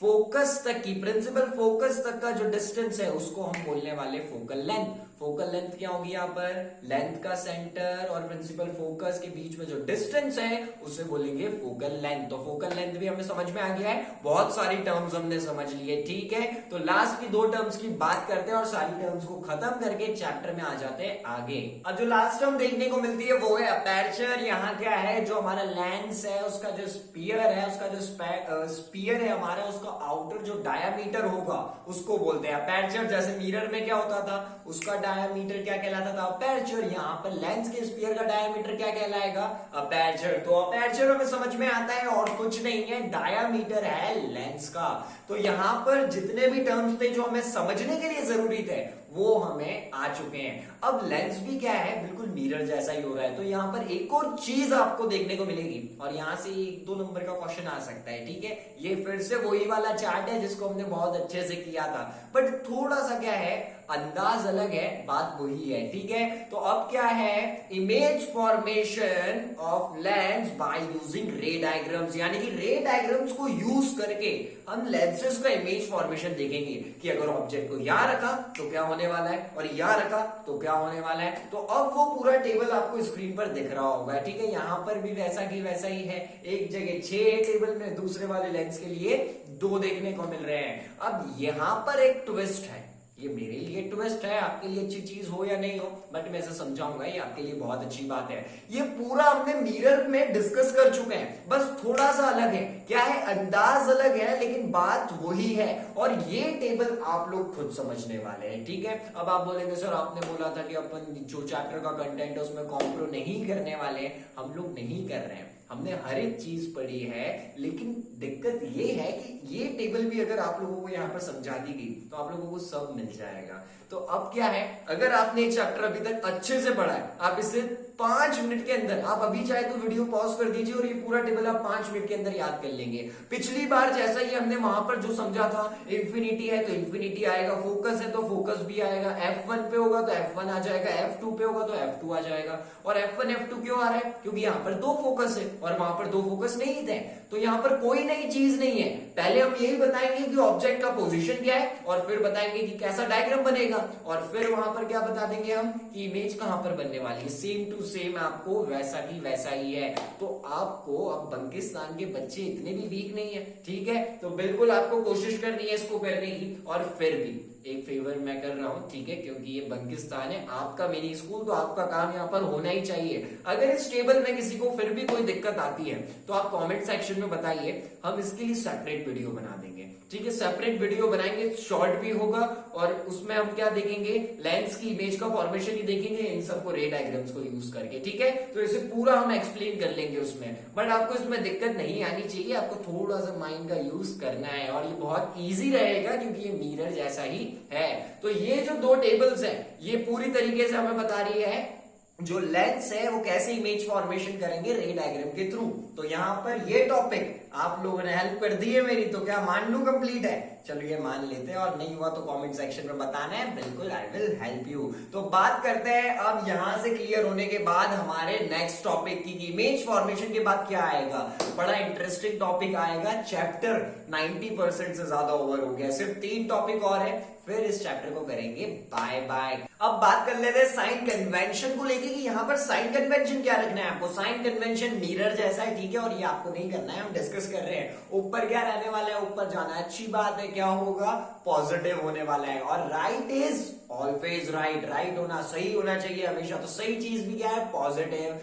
फोकस तक की, प्रिंसिपल फोकस तक का जो डिस्टेंस है, उसको हम बोलने वाले फोकल लेंथ। फोकल लेंथ क्या होगी यहाँ पर, लेंथ का सेंटर और प्रिंसिपल फोकस के बीच में जो डिस्टेंस है उसे बोलेंगे फोकल लेंथ। तो फोकल लेंथ भी हमें समझ में आ गया है, बहुत सारी टर्म्स हमने समझ ली है, ठीक है। तो लास्ट की 2 टर्म्स की बात करते हैं और सारी टर्म्स को खत्म करके चैप्टर में आ जाते हैं आगे। अब जो लास्ट टर्म देखने को मिलती है वो है अपर्चर। यहाँ क्या है, जो हमारा लेंस है उसका जो स्पीयर है, उसका जो स्पीयर है हमारा, उसका आउटर जो डायामीटर होगा उसको बोलते हैं अपर्चर। जैसे मिरर में क्या होता था, उसका डायामीटर क्या कहलाता था, अपर्चर। यहाँ पर लेंस के स्फीयर का डायामीटर क्या कहलाएगा, अपर्चर। तो अपर्चर हमें समझ में आता है और कुछ नहीं है, डायामीटर है लेंस का। तो यहाँ पर जितने भी टर्म्स थे जो हमें समझने के लिए जरूरी थे वो हमें आ चुके हैं। अब लेंस भी क्या है, बिल्कुल मिरर जैसा ही हो रहा है। तो यहाँ पर एक और चीज आपको देखने को मिलेगी, और यहाँ से 1-2 नंबर का क्वेश्चन आ सकता है, ठीक है। ये फिर से वही वाला चार्ट है जिसको हमने बहुत अच्छे से किया था, बट थोड़ा सा क्या है, अंदाज अलग है, बात वही है, ठीक है। तो अब क्या है, image formation of lens by using रे डायग्राम्स, यानी कि रे डायग्राम्स को यूज करके हम लेंसेज का इमेज फॉर्मेशन देखेंगे कि अगर ऑब्जेक्ट को यहां रखा तो क्या होने वाला है, और यहां रखा तो क्या होने वाला है। तो अब वो पूरा टेबल आपको स्क्रीन पर दिख रहा होगा, ठीक है। यहां पर भी वैसा की वैसा ही है, एक जगह 6 टेबल में, दूसरे वाले लेंस के लिए 2 देखने को मिल रहे हैं। अब यहां पर एक ट्विस्ट है, ये मेरे लिए ट्विस्ट है, आपके लिए अच्छी चीज हो या नहीं हो, बट मैं इसे समझाऊंगा, ये आपके लिए बहुत अच्छी बात है। ये पूरा हमने मिरर में डिस्कस कर चुके हैं, बस थोड़ा सा अलग है। क्या है, अंदाज अलग है लेकिन बात वही है। और ये टेबल आप लोग खुद समझने वाले हैं, ठीक है। अब आप बोलेंगे सर आपने बोला था कि अपन जो चैप्टर का कंटेंट है उसमें कॉम्प्रो नहीं करने वाले हैं। हम लोग नहीं कर रहे हैं, हमने हर एक चीज पढ़ी है, लेकिन दिक्कत ये है कि ये टेबल भी अगर आप लोगों को यहाँ पर समझा दी गई तो आप लोगों को सब मिल जाएगा। तो अब क्या है, अगर आपने ये चैप्टर अभी तक अच्छे से पढ़ा है, आप इसे 5 मिनट के अंदर, आप अभी चाहे तो वीडियो पॉज कर दीजिए और ये पूरा टेबल आप 5 मिनट के अंदर याद कर लेंगे। पिछली बार जैसा ही हमने वहां पर जो समझा था, इंफिनिटी है तो इंफिनिटी आएगा, फोकस है तो फोकस भी आएगा, F1 पे होगा तो F1 आ जाएगा, F2 पे होगा तो F2 आ जाएगा। और F1 F2 क्यों आ रहा है, क्योंकि यहाँ पर 2 फोकस है और वहां पर 2 फोकस नहीं थे। तो यहाँ पर कोई नई चीज नहीं है। पहले हम यही बताएंगे कि ऑब्जेक्ट का पोजीशन क्या है, और फिर बताएंगे कि कैसा डायग्राम बनेगा, और फिर वहां पर क्या बता देंगे हम कि इमेज कहां पर बनने वाली है। सेम टू सेम आपको वैसा की वैसा ही है। तो आपको, अब बंकिस्तान के बच्चे इतने भी वीक नहीं है, ठीक है। तो बिल्कुल आपको कोशिश करनी है इसको करने की। और फिर भी एक फेवर मैं कर रहा हूं, ठीक है, क्योंकि ये बंकिस्तान है, आपका मिनी स्कूल, तो आपका काम यहाँ पर होना ही चाहिए। अगर इस टेबल में किसी को फिर भी कोई दिक्कत आती है तो आप कमेंट सेक्शन में बताइए, हम इसके लिए सेपरेट वीडियो बना देंगे, ठीक है। सेपरेट वीडियो बनाएंगे, शॉर्ट भी होगा और उसमें हम क्या देखेंगे, लेंस की इमेज का फॉर्मेशन ही देखेंगे इन सबको रे डायग्राम्स को यूज करके, ठीक है। तो इसे पूरा हम एक्सप्लेन कर लेंगे उसमें, बट आपको इसमें दिक्कत नहीं आनी चाहिए, आपको थोड़ा सा माइंड का यूज करना है और ये बहुत ईजी रहेगा क्योंकि ये मिरर जैसा ही है। तो ये जो दो टेबल्स है ये पूरी तरीके से हमें बता रही है जो लेंस है वो कैसे इमेज फॉर्मेशन करेंगे रे डायग्राम के थ्रू। तो यहां पर ये टॉपिक आप लोगों ने हेल्प कर दी है मेरी, तो क्या मान लू कंप्लीट है? चलो ये मान लेते हैं, और नहीं हुआ तो कमेंट सेक्शन में बताना है, बिल्कुल आई विल हेल्प यू। तो बात करते हैं अब यहां से क्लियर होने के बाद हमारे नेक्स्ट टॉपिक की, इमेज फॉर्मेशन के बाद क्या आएगा। बड़ा इंटरेस्टिंग टॉपिक आएगा, चैप्टर 90% से ज्यादा ओवर हो गया, सिर्फ 3 टॉपिक और है, फिर इस चैप्टर को करेंगे बाय बाय। अब बात कर लेते हैं साइन कन्वेंशन को लेके कि यहाँ पर साइन कन्वेंशन क्या रखना है आपको। साइन कन्वेंशन मिरर जैसा है, ठीक है, और ये आपको नहीं करना है, हम डिस्कस कर रहे हैं। ऊपर क्या रहने वाला है, ऊपर जाना है, अच्छी बात है, क्या होगा, पॉजिटिव होने वाला है। और right is always right, right होना, सही होना चाहिए हमेशा। तो सही चीज भी क्या है, पॉजिटिव।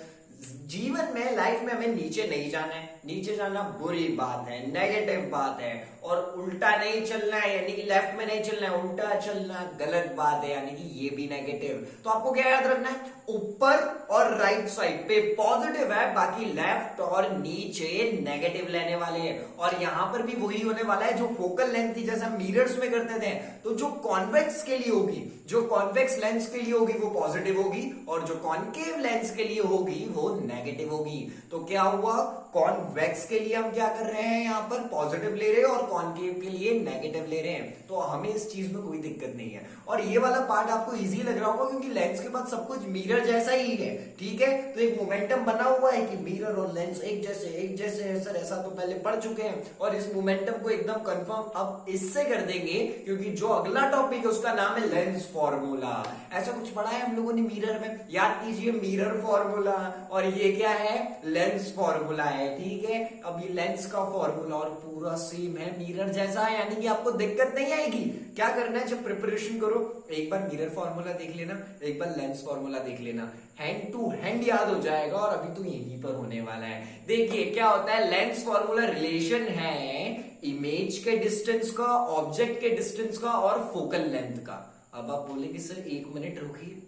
जीवन में, लाइफ में हमें नीचे नहीं जाना है, नीचे जाना बुरी बात है, नेगेटिव बात है। और उल्टा नहीं चलना है, यानी कि लेफ्ट में नहीं चलना है, उल्टा चलना गलत बात है, यानी कि ये भी नेगेटिव। तो आपको क्या याद रखना है, ऊपर और राइट साइड पे पॉजिटिव है, बाकी लेफ्ट और नीचे नेगेटिव लेने वाले हैं। और यहां पर भी वही होने वाला है जो फोकल लेंथ थी, जैसे हम मिरर्स में करते थे। तो जो कॉन्वेक्स के लिए होगी, जो कॉन्वेक्स लेंस के लिए होगी वो पॉजिटिव होगी, और जो कॉन्केव लेंस के लिए होगी वो नेगेटिव होगी। तो क्या हुआ, कॉन्वेक्स के लिए हम क्या कर रहे हैं, यहाँ पर पॉजिटिव ले रहे हैं, और कॉन्केव के लिए नेगेटिव ले रहे हैं। तो हमें इस चीज में कोई दिक्कत नहीं है। और ये वाला पार्ट आपको इजी लग रहा होगा क्योंकि लेंस के बाद सब कुछ मिरर जैसा ही है, ठीक है। तो एक मोमेंटम बना हुआ है कि मिरर और लेंस एक जैसे है सर, ऐसा तो पहले पढ़ चुके हैं। और इस मोमेंटम को एकदम कंफर्म अब इससे कर देंगे क्योंकि जो अगला टॉपिक है उसका नाम है लेंस फॉर्मूला। ऐसा कुछ पढ़ा है हम लोगों ने मिरर में, याद कीजिए, मिरर फॉर्मूला और ये क्या है, लेंस फॉर्मूला है, ठीक है। अब ये लेंस का फॉर्मूला और पूरा सेम है, मिरर जैसा है, यानी कि आपको दिक्कत नहीं आएगी। क्या करना है, जब प्रिपरेशन करो एक बार मिरर फॉर्मूला देख लेना, एक बार लेंस फॉर्मूला देख लेना, हैंड टू हैंड याद हो जाएगा। और अभी तो यहीं पर होने वाला है। देखिए क्या होता है, लेंस फॉर्मूला रिलेशन है इमेज के डिस्टेंस का, ऑब्जेक्ट के डिस्टेंस का और फोकल लेंथ का। अब आप बोलेंगे सर 1 मिनट रुकिए,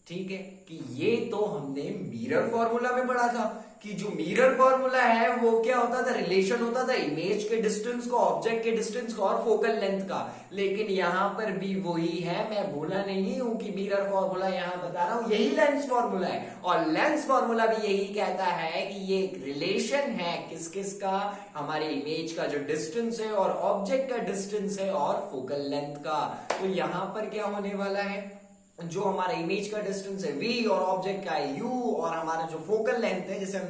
ठीक है, कि ये तो हमने मिरर फॉर्मूला में पढ़ा था कि जो मिरर फॉर्मूला है वो क्या होता था, रिलेशन होता था इमेज के डिस्टेंस का, ऑब्जेक्ट के डिस्टेंस का और फोकल लेंथ का। लेकिन यहां पर भी वही है, मैं बोला नहीं हूं कि मिरर फॉर्मूला यहां बता रहा हूं, यही लेंस फॉर्मूला है। और लेंस फॉर्मूला भी यही कहता है कि ये एक रिलेशन है किस किस का, हमारे इमेज का जो डिस्टेंस है और ऑब्जेक्ट का डिस्टेंस है और फोकल लेंथ का। तो यहां पर क्या होने वाला है, जो हमारा इमेज का डिस्टेंस है v और ऑब्जेक्ट का है u, और हमारा जो फोकल लेंथ है जिसे हम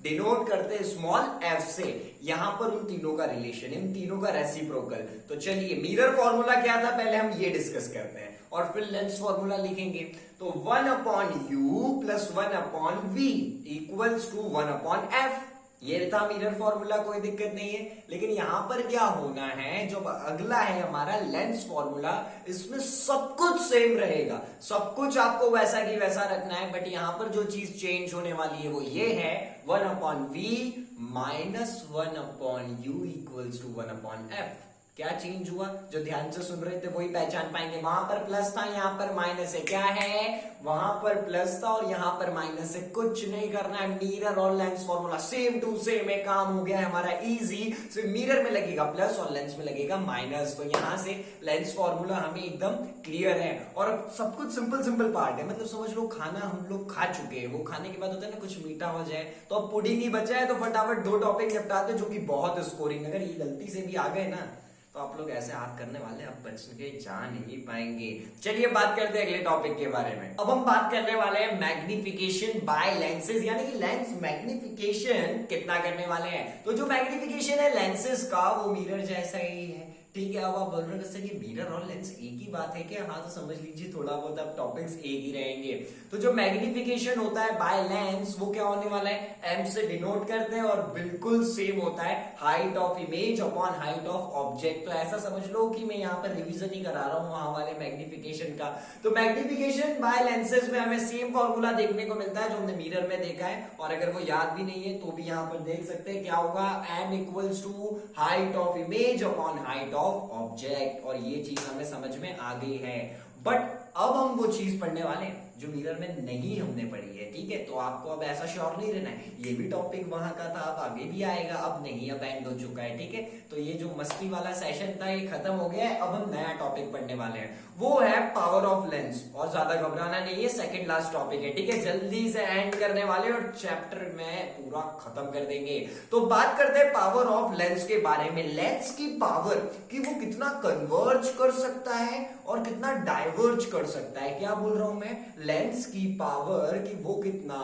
डिनोट करते हैं स्मॉल f से, यहां पर उन तीनों का रिलेशन, इन तीनों का रेसिप्रोकल। तो चलिए मिरर फॉर्मूला क्या था पहले हम ये डिस्कस करते हैं और फिर लेंस फॉर्मूला लिखेंगे। तो 1/u plus 1/v equals to 1/f, ये था मिरर फॉर्मूला, कोई दिक्कत नहीं है। लेकिन यहां पर क्या होना है, जो अगला है हमारा लेंस फॉर्मूला, इसमें सब कुछ सेम रहेगा, सब कुछ आपको वैसा की वैसा रखना है। बट यहां पर जो चीज चेंज होने वाली है वो ये है 1/v minus 1/u equals to 1/f। क्या चेंज हुआ, जो ध्यान से सुन रहे थे वही पहचान पाएंगे। वहां पर प्लस था, यहां पर माइनस है। क्या है, वहां पर प्लस था और यहां पर माइनस है। कुछ नहीं करना है, मिरर और lens formula same to same है, काम हो गया है हमारा इजी। सिर्फ मिरर में लगेगा प्लस और लेंस में लगेगा माइनस। तो यहां से लेंस फॉर्मूला हमें एकदम क्लियर है और सब कुछ सिंपल सिंपल पार्ट है। मतलब समझ लो खाना हम लोग खा चुके हैं, वो खाने के बाद होता है ना कुछ मीठा हो जाए, तो अब पुडिंग ही बचा है तो फटाफट 2 टॉपिक निपटाते जो कि बहुत स्कोरिंग। अगर ये गलती से भी आ गए ना तो आप लोग ऐसे हाथ करने वाले, आप बच के जा नहीं पाएंगे। चलिए बात करते हैं अगले टॉपिक के बारे में। अब हम बात करने वाले हैं मैग्निफिकेशन बाय लेंसेज, यानी कि लेंस मैग्निफिकेशन कितना करने वाले हैं। तो जो मैग्निफिकेशन है लेंसेज का वो मिरर जैसा ही है, ठीक है, अब आप बोल रहे हो सर ये मिरर और लेंस एक ही बात है क्या? हाँ, तो समझ लीजिए थोड़ा बहुत अब टॉपिक्स एक ही रहेंगे। तो जो मैग्निफिकेशन होता है बाय लेंस वो क्या होने वाला है, एम से डिनोट करते हैं और बिल्कुल सेम होता है height of image upon height of object. तो ऐसा समझ लो कि मैं यहाँ पर रिवीजन ही करा रहा हूँ वहां वाले मैग्निफिकेशन का। तो मैग्निफिकेशन बाय लेंसेज में हमें सेम फॉर्मूला देखने को मिलता है जो हमने मिरर में देखा है, और अगर वो याद भी नहीं है तो भी यहाँ पर देख सकते हैं क्या होगा, M equals to height of image upon height of object. और ये चीज हमें समझ में आ गई है। बट अब हम वो चीज पढ़ने वाले हैं जो मिरर में नहीं हमने पढ़ी है। ठीक है, तो आपको अब ऐसा श्योर नहीं रहना है ये भी टॉपिक वहां का था, अब आगे भी आएगा, अब नहीं, अब एंड हो चुका है। ठीक है, तो ये जो मस्ती वाला सेशन था ये खत्म हो गया है। अब हम नया टॉपिक पढ़ने वाले हैं, वो है पावर ऑफ लेंस। और ज्यादा घबराना नहीं है, सेकंड लास्ट टॉपिक है। ठीक है, जल्दी से एंड करने वाले और चैप्टर में पूरा खत्म कर देंगे। तो बात करते हैं पावर ऑफ लेंस के बारे में। लेंस की पावर कि वो कितना कन्वर्ज कर सकता है और कितना डाइवर्ज कर सकता है। क्या बोल रहा हूं मैं, लेंस की पावर कि वो कितना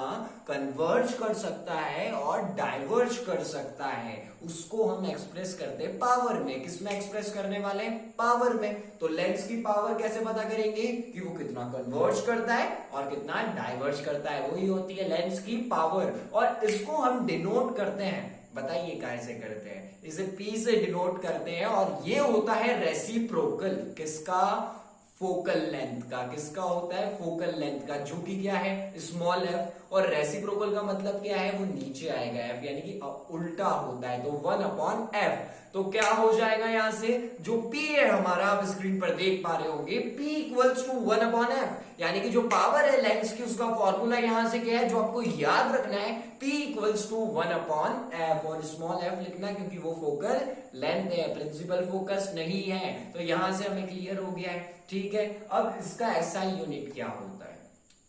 कन्वर्ज कर सकता है और डाइवर्ज कर सकता है, उसको हम एक्सप्रेस करते हैं पावर में। किसमें एक्सप्रेस करने वाले हैं, पावर में। तो लेंस की पावर कैसे पता करेंगे कि वो कितना कन्वर्ज करता है और कितना डाइवर्ज करता है, वही होती है लेंस की पावर। और इसको हम डिनोट करते हैं, बताइए कैसे करते हैं, इसे P से डिनोट करते हैं और ये होता है रेसिप्रोकल। किसका, फोकल लेंथ का। किसका होता है, फोकल लेंथ का, जो कि क्या है स्मॉल एफ। और रेसिप्रोकल का मतलब क्या है, वो नीचे आएगा एफ, यानी कि उल्टा होता है, तो 1/f। तो क्या हो जाएगा यहां से, जो P है हमारा, आप स्क्रीन पर देख पा रहे होंगे, P इक्वल्स टू 1/f, यानी कि जो पावर है लेंस की उसका फॉर्मूला यहां से क्या है जो आपको याद रखना है, P इक्वल्स टू 1/f। और स्मॉल f लिखना क्योंकि वो फोकल लेंथ है, प्रिंसिपल फोकस नहीं है। तो यहां से हमें क्लियर हो गया है। ठीक है, अब इसका एसआई यूनिट क्या होता है,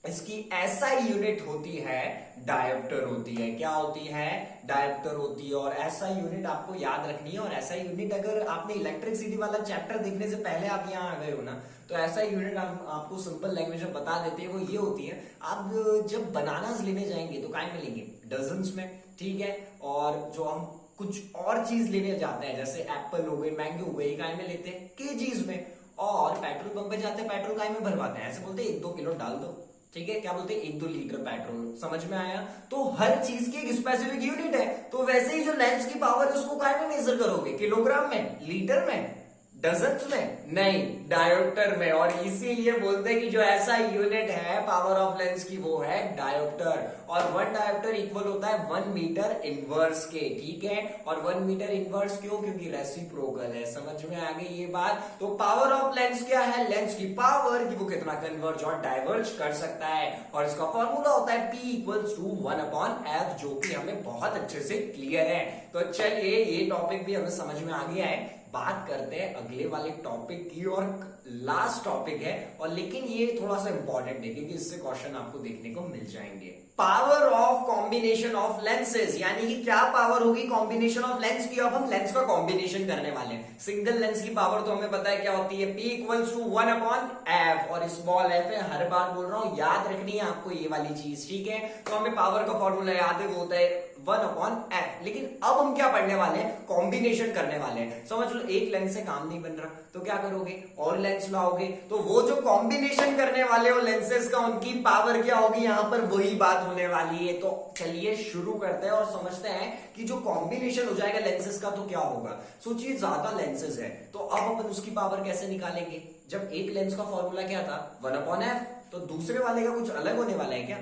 इसकी एसआई यूनिट होती है डायोप्टर होती है। क्या होती है, डायोप्टर होती है। और एसआई यूनिट आपको याद रखनी है। और एसआई यूनिट अगर आपने इलेक्ट्रिसिटी वाला चैप्टर देखने से पहले आप यहाँ आ गए हो ना, तो एसआई यूनिट आपको सिंपल लैंग्वेज में बता देते हैं। वो ये होती है, आप जब बनानास लेने जाएंगे तो काय में लेंगे, डजन्स में। ठीक है, और जो हम कुछ और चीज लेने जाते हैं जैसे एप्पल हो गई, मैंगो हो गई, काय में लेते हैं, केजीज में। और पेट्रोल पंप पे जाते हैं, पेट्रोल काय में भरवाते हैं, ऐसे बोलते हैं 1-2 किलो डाल दो। ठीक है, क्या बोलते हैं 1-2 लीटर पेट्रोल। समझ में आया? तो हर चीज की एक स्पेसिफिक यूनिट है। तो वैसे ही जो लेंस की पावर है उसको काय में मेजर करोगे, किलोग्राम में, लीटर में, डजन्स में? नहीं, डायोप्टर में। और इसीलिए बोलते हैं कि जो ऐसा यूनिट है पावर ऑफ लेंस की वो है डायोप्टर। और 1 डायोप्टर इक्वल होता है 1 मीटर इनवर्स के। ठीक है, और 1 मीटर इनवर्स क्यों, क्योंकि रेसिप्रोकल है। समझ में आ गई ये बात? तो पावर ऑफ लेंस क्या है, लेंस की पावर कि वो कितना कन्वर्ज और डाइवर्ज कर सकता है। और इसका फॉर्मूला होता है P इक्वल्स टू 1/f, जो कि हमें बहुत अच्छे से क्लियर है। तो चलिए ये टॉपिक भी हमें समझ में आ गया है। बात करते हैं अगले वाले टॉपिक की, और लास्ट टॉपिक है, और लेकिन ये थोड़ा सा इंपॉर्टेंट है क्योंकि इससे क्वेश्चन आपको देखने को मिल जाएंगे। Power of combination of lenses, यानी कि क्या पावर होगी कॉम्बिनेशन ऑफ लेंस की। अब हम लेंस का कॉम्बिनेशन करने वाले हैं। सिंगल लेंस की पावर तो हमें पता है क्या होती है, P इक्वल्स टू 1/f, और स्मॉल f है, हर बार बोल रहा हूं, याद रखनी है आपको ये वाली चीज। ठीक है, तो हमें पावर का फॉर्मूला याद है, वो होता है 1/f। लेकिन अब हम क्या पढ़ने वाले हैं, कॉम्बिनेशन करने वाले हैं। समझ लो एक लेंस से काम नहीं बन रहा तो क्या करोगे, और लेंस लाओगे। तो वो जो कॉम्बिनेशन करने वाले हो लेंसेज का, उनकी पावर क्या होगी, यहां पर वही बात होने वाली है। तो चलिए शुरू करते हैं और समझते हैं कि जो कॉम्बिनेशन हो जाएगा लेंसेज का तो क्या होगा। सोचिए ज्यादा लेंसेज है तो अब अपन उसकी पावर कैसे निकालेंगे। जब एक लेंस का फॉर्मूला क्या था, 1/f, तो दूसरे वाले का कुछ अलग होने वाला है क्या।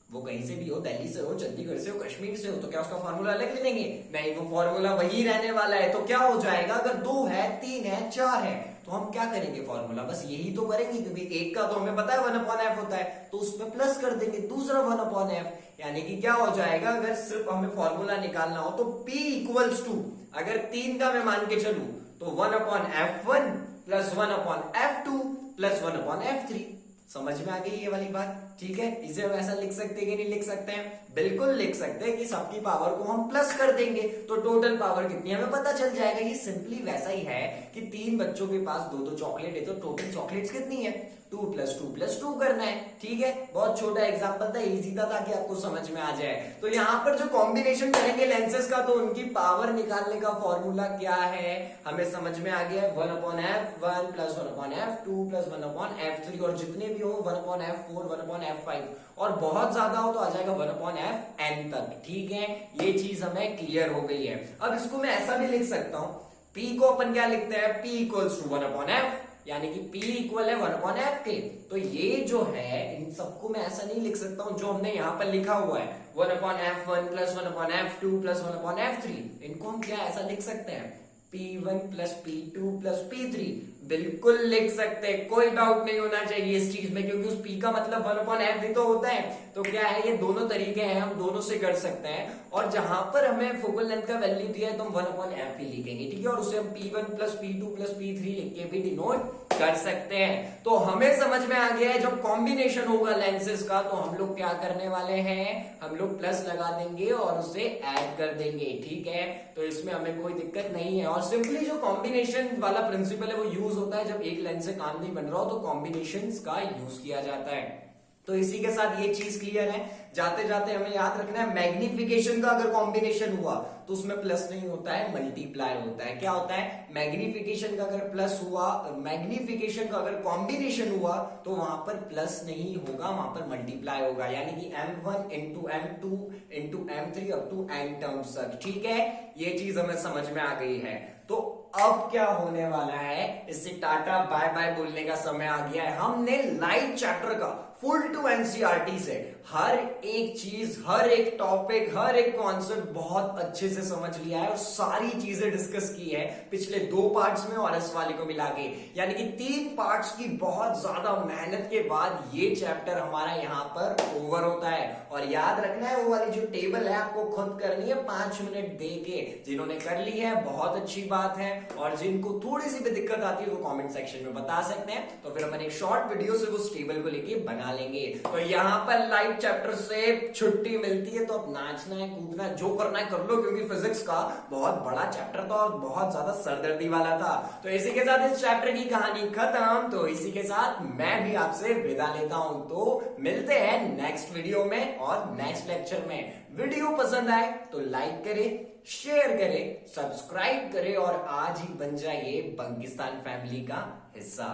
वो कहीं से भी हो, दिल्ली से हो, चंडीगढ़ से हो, कश्मीर से हो, तो क्या उसका फॉर्मूला अलग ले लेंगे, नहीं, वो फॉर्मूला वही रहने वाला है। तो क्या हो जाएगा, अगर 2 है, 3 है, 4 है, तो हम क्या करेंगे फॉर्मूला, बस यही तो करेंगे, क्योंकि एक का तो हमें पता है 1/f होता है, तो उसमें प्लस कर देंगे दूसरा 1/f, यानी कि क्या हो जाएगा, अगर सिर्फ हमें फॉर्मूला निकालना हो तो P इक्वल्स टू, अगर 3 का मैं मान के चलूं तो 1/f1 plus 1/f2 plus 1/f3। समझ में आ गई ये वाली बात। ठीक है, इसे हम ऐसा लिख सकते हैं कि नहीं लिख सकते हैं? बिल्कुल लिख सकते हैं कि सबकी पावर को हम प्लस कर देंगे तो टोटल पावर कितनी है हमें पता चल जाएगा। ये सिंपली वैसा ही है कि 3 बच्चों के पास 2-2 चॉकलेट है तो टोटल चॉकलेट्स कितनी है? 2 + 2 + 2 करना है। ठीक है, बहुत छोटा एग्जांपल था, इजी था ताकि आपको समझ में आ जाए। तो यहाँ पर जो कॉम्बिनेशन करेंगे लेंसेज का, तो उनकी पावर निकालने का फॉर्मूला क्या है हमें समझ में आ गया। 1/f1 + 1/f2 + 1/f3 और जितने भी हो 1/f4 1/f5 और बहुत ज्यादा हो तो आ जाएगा 1/fn तक। ठीक है, ये चीज हमें क्लियर हो गई है। अब इसको मैं ऐसा भी लिख सकता हूं, p को अपन क्या लिखते हैं? p = 1/f, यानी कि p = 1/f के। तो ये जो है इन सबको मैं ऐसा नहीं लिख सकता हूं जो हमने यहां पर लिखा हुआ है 1/f1 + 1/f2 + 1/f3। इनको हम क्या ऐसा लिख सकते हैं? p1 + p2 + p3 बिल्कुल लिख सकते हैं, कोई डाउट नहीं होना चाहिए इस चीज में, क्योंकि उस p का मतलब 1/f भी तो होता है। तो क्या है, ये दोनों तरीके हैं, हम दोनों से कर सकते हैं। और जहां पर हमें फोकल लेंथ का वैल्यू दिया है तो हम 1/f ही लिखेंगे। ठीक है, और उसे हम p1 + p2 + p3 लिख के भी डिनोट कर सकते हैं। तो हमें समझ में आ गया है जब कॉम्बिनेशन होगा लेंसेज का तो हम लोग क्या करने वाले हैं, हम लोग प्लस लगा देंगे और उसे ऐड कर देंगे। ठीक है, तो इसमें हमें कोई दिक्कत नहीं है। और सिंपली जो कॉम्बिनेशन वाला प्रिंसिपल है वो यूज होता है जब एक लेंस से काम नहीं बन रहा हो तो कॉम्बिनेशंस का यूज किया जाता है। तो इसी के साथ ये चीज क्लियर है। जाते जाते हमें याद रखना है मैग्निफिकेशन का अगर कॉम्बिनेशन हुआ तो उसमें प्लस नहीं होता है, मल्टीप्लाई होता है। क्या होता है? मैग्निफिकेशन का अगर प्लस हुआ, मैग्निफिकेशन का अगर कॉम्बिनेशन हुआ तो वहां पर प्लस नहीं होगा, वहां पर मल्टीप्लाई होगा, यानी कि m1 × m2 × m3 up to n terms तक। ठीक है, ये चीज हमें समझ में आ गई है। तो अब क्या होने वाला है, इससे टाटा बाय बाय बोलने का समय आ गया है। हमने लाइट चैप्टर का फुल टू एनसीईआरटी से हर एक चीज, हर एक टॉपिक, हर एक कॉन्सेप्ट बहुत अच्छे से समझ लिया है और सारी चीजें डिस्कस की है पिछले 2 पार्ट्स में और इस वाले को मिला के, यानी कि 3 पार्ट्स की बहुत ज्यादा मेहनत के बाद ये चैप्टर हमारा यहाँ पर ओवर होता है। और याद रखना है वो वाली जो टेबल है आपको खुद करनी है 5 मिनट दे के। जिन्होंने कर ली है बहुत अच्छी बात है, और जिनको थोड़ी सी भी दिक्कत आती है वो कमेंट सेक्शन में बता सकते हैं, तो फिर अपन एक शॉर्ट वीडियो से उस टेबल को लेके बना लेंगे। तो यहाँ पर लाइट चैप्टर से छुट्टी मिलती है तो अब नाचना है, कूदना है, जो करना है कर लो, क्योंकि फिजिक्स का बहुत बड़ा चैप्टर था और बहुत ज्यादा सरदर्दी वाला था। तो इसी के साथ इस चैप्टर की कहानी खत्म। तो इसी के साथ मैं भी आपसे विदा लेता हूं। तो मिलते हैं नेक्स्ट वीडियो में और नेक्स्ट लेक्चर में। वीडियो पसंद आए तो लाइक करें, शेयर करें, सब्सक्राइब करें और आज ही बन जाइए बंकिस्तान फैमिली का हिस्सा।